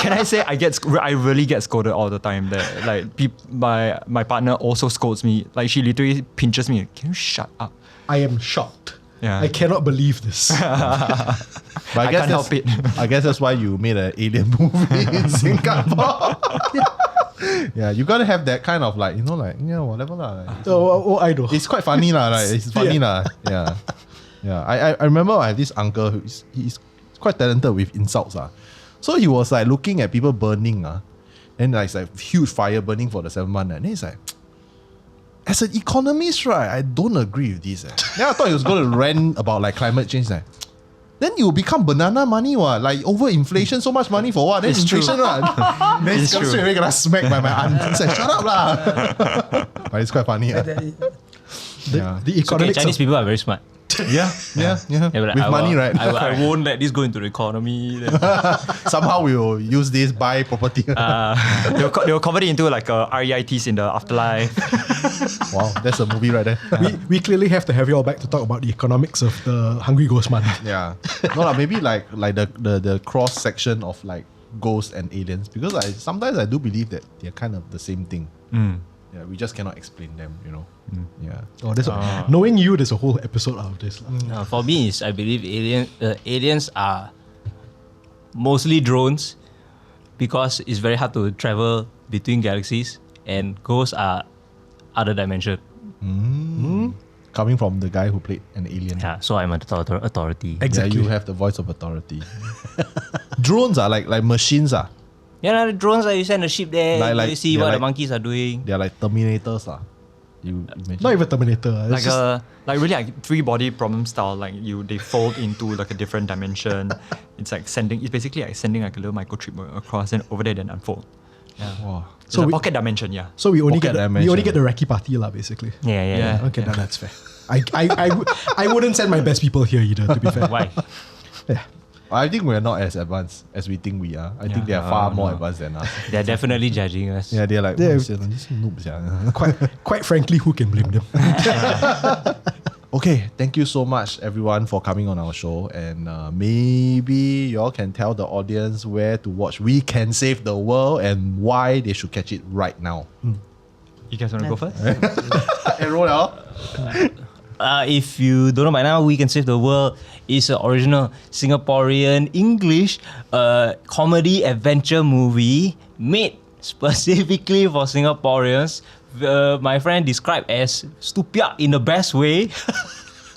Can I say I really get scolded all the time. That like my partner also scolds me. Like she literally pinches me. Can you shut up? I am shocked. Yeah. I cannot believe this. But I can't help it. I guess that's why you made an alien movie in Singapore. Yeah, you gotta have that kind of like, whatever lah. I know. It's quite funny lah. Right? It's funny lah. Yeah. I remember I have this uncle he's quite talented with insults So he was like looking at people burning and like, it's like huge fire burning for the 7 months. And he's like, as an economist, right, I don't agree with this. Then I thought he was going to rant about like climate change. Then you will become banana money, like over inflation, so much money for what? Then it's inflation, true. Then he's straight away gonna smack by my aunt. He's like, shut up lah. But it's quite funny. The Okay, economics Chinese people are very smart. Yeah. But With money, right? I won't let this go into the economy. Somehow we will use this, buy property. They will convert it into like REITs in the afterlife. Wow, that's a movie right there. we clearly have to have you all back to talk about the economics of the Hungry Ghost month. Yeah. No lah, maybe like the cross section of like ghosts and aliens, because sometimes I do believe that they're kind of the same thing. Yeah, we just cannot explain them, Yeah. Oh, knowing you, there's a whole episode out of this. For me, I believe aliens are mostly drones because it's very hard to travel between galaxies, and ghosts are other dimension. Coming from the guy who played an alien. Yeah, so I'm an authority. Exactly. Yeah, you have the voice of authority. Drones are like machines. Yeah, the drones you send a ship there, Like- you see they're what the like- monkeys are doing. They're like Terminators. You imagine. Not even Terminator. It's just- Like really like 3-body problem style. Like they fold into like a different dimension. It's basically like sending like a little microchip across, and over there then unfold. Wow. It's So a we- pocket dimension. Yeah. So we only Pocket get dimension. the Raki party lah, basically. Yeah. Okay, now that's fair. I wouldn't send my best people here either, to be fair. Why? Yeah. I think we're not as advanced as we think we are. I think they are far more advanced than us. They're definitely judging us. Yeah, they're like, Yeah. these noobs. Yeah. Quite frankly, who can blame them? Okay, thank you so much everyone for coming on our show, and maybe y'all can tell the audience where to watch We Can Save the World and why they should catch it right now. You guys want to go first? Enroll y'all. If you don't know by now, We Can Save the World is an original Singaporean English comedy adventure movie made specifically for Singaporeans. My friend described as stupid in the best way.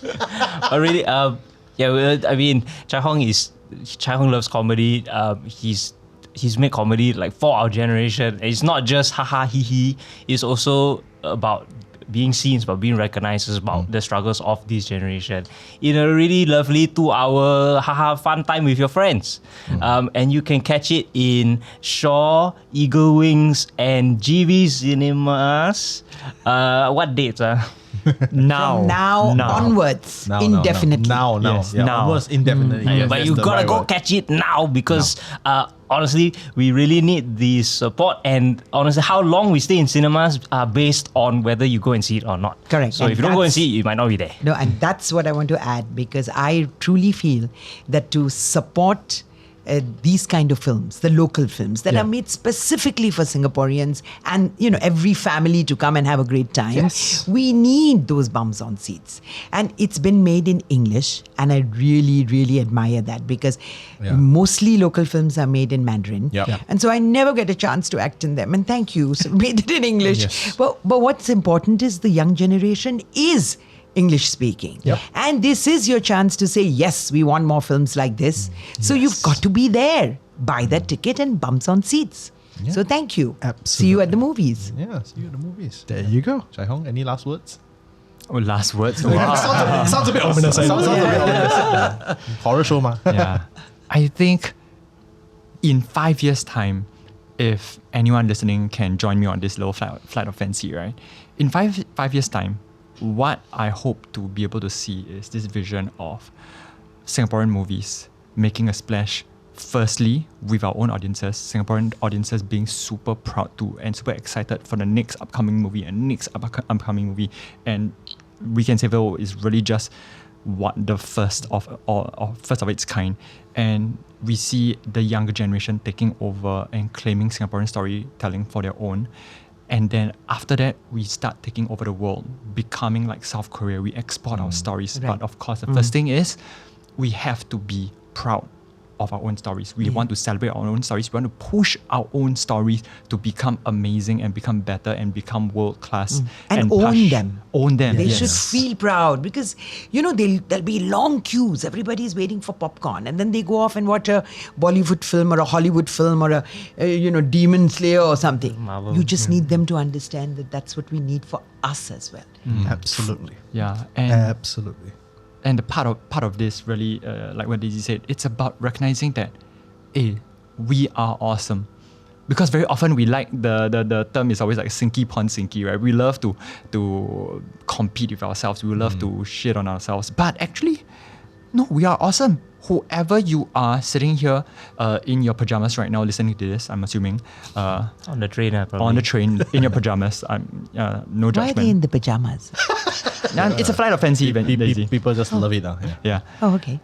But really, I mean, Chai Hong loves comedy. He's made comedy like for our generation. It's not just haha hee hee. It's also about being seen, it's about being recognized, it's about the struggles of this generation in a really lovely 2-hour haha fun time with your friends. And you can catch it in Shaw, Eagle Wings, and GV Cinemas. What dates? Now. From now onwards, indefinitely. Now. Yes, Yeah, now. onwards indefinitely. Yes, But that's you the gotta right go word. catch it now because honestly, we really need the support. And honestly, how long we stay in cinemas are based on whether you go and see it or not. Correct. So And if you don't go and that's- see it, you might not be there. No, and that's what I want to add, because I truly feel that to support these kind of films, the local films that are made specifically for Singaporeans and every family to come and have a great time, Yes. we need those bums on seats. And it's been made in English, and I really, really admire that, because mostly local films are made in Mandarin. Yeah. And so I never get a chance to act in them. And thank you. So made it in English. Yes. But what's important is the young generation is English speaking. Yep. And this is your chance to say, yes, we want more films like this. So you've got to be there. Buy that ticket and bumps on seats. So thank you. See you at the movies. Yeah, see you at the movies. There you go. Chai Hong, any last words? Oh, last words. Sounds a bit ominous. I know. Sounds a bit ominous. Horror show, ma. Yeah. I think in 5 years' time, if anyone listening can join me on this little flight of fancy, right? In five years' time, what I hope to be able to see is this vision of Singaporean movies making a splash. Firstly, with our own audiences, Singaporean audiences being super proud to and super excited for the next upcoming movie and next upcoming movie. And Weekend Saver is really just the first of its kind. And we see the younger generation taking over and claiming Singaporean storytelling for their own. And then after that, we start taking over the world, becoming like South Korea. We export our stories. Right. But of course, the first thing is we have to be proud of our own stories. We want to celebrate our own stories. We want to push our own stories to become amazing and become better and become world class And own them. Own them. They yes. should feel proud because, there'll be long queues. Everybody's waiting for popcorn. And then they go off and watch a Bollywood film or a Hollywood film or a Demon Slayer or something. Marvel. You just need them to understand that that's what we need for us as well. Absolutely. Yeah. And Absolutely. And the part of this really, like what Daisy said, it's about recognizing that, we are awesome. Because very often we like the term is always like sinky pon sinky, right? We love to compete with ourselves. We love to shit on ourselves. But actually, no, we are awesome. Whoever you are sitting here in your pajamas right now listening to this, I'm assuming. On the train, probably. On the train, in your pajamas. No Why are judgment. they in the pajamas? It's a flight of fancy event, Daisy. People just love it. Yeah. Oh, okay.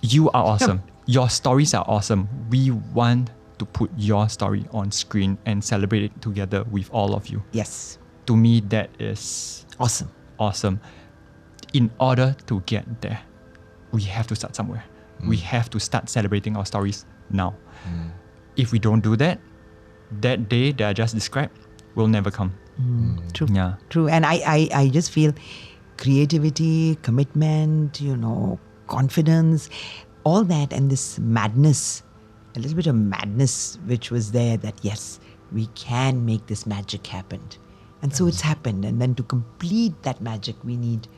You are awesome. Your stories are awesome. We want to put your story on screen and celebrate it together with all of you. Yes. To me, that is Awesome. awesome. In order to get there, we have to start somewhere. We have to start celebrating our stories now. If we don't do that, that day that I just described will never come. True. Yeah. True. And I just feel creativity, commitment, confidence, all that, and this madness, a little bit of madness which was there, that yes, we can make this magic happen. And so it's happened. And then to complete that magic, we need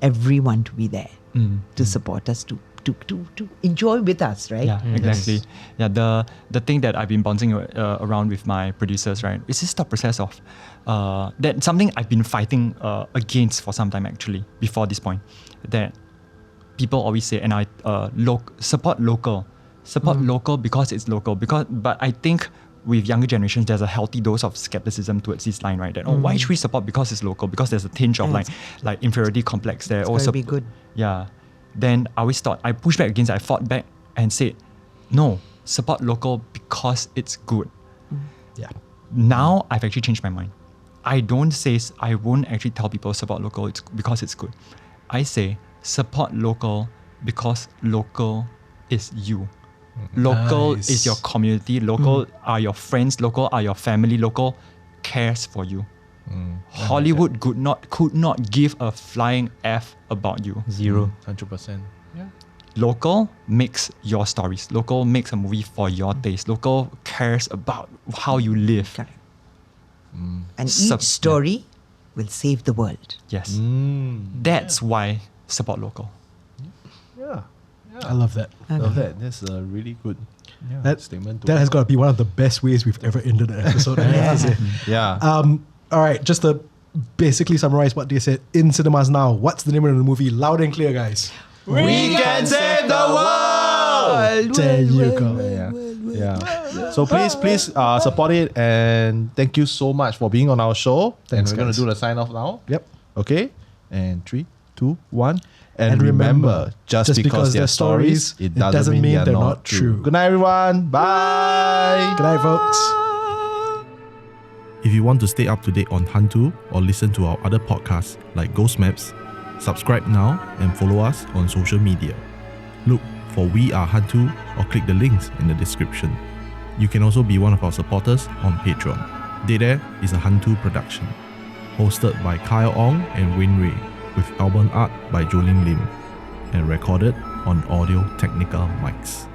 everyone to be there to support us, to enjoy with us, right? Yeah, exactly. Yeah, the thing that I've been bouncing around with my producers, right, is this thought process of that something I've been fighting against for some time actually before this point, that people always say, and I support local because it's local. But I think with younger generations, there's a healthy dose of skepticism towards this line, right? That why should we support because it's local? Because there's a tinge of like inferiority complex there. It's gotta be good. Yeah. Then I always thought, I pushed back against it, I fought back and said, no, support local because it's good. Yeah. Now I've actually changed my mind. I won't actually tell people support local because it's good. I say support local because local is you. Local Nice. is your community. Local are your friends. Local are your family. Local cares for you. Hollywood could not give a flying F about you. 0. 100%. Yeah. Local makes your stories. Local makes a movie for your taste. Local cares about how you live. Correct. And each story will save the world. Yes. That's why support local. Yeah. I love that. Love that. That's a really good That statement. That has got to be one of the best ways we've ever ended an episode, I have to say. Yeah. All right, just to basically summarize what they said, in cinemas now, what's the name of the movie? Loud and clear, guys. We can save the world. There you go. Yeah. So please support it, and thank you so much for being on our show. Thanks, and we're guys. gonna do the sign off now. Yep. Okay. And 3, 2, 1. And remember, just because they're stories, it doesn't mean they're not true. Good night, everyone. Bye. Good night, folks. If you want to stay up to date on HANTU or listen to our other podcasts like Ghost Maps, subscribe now and follow us on social media. Look for We Are HANTU or click the links in the description. You can also be one of our supporters on Patreon. Dead Air is a HANTU production, hosted by Kyle Ong and Wayne Ray, with album art by Jolene Lim, and recorded on Audio Technica mics.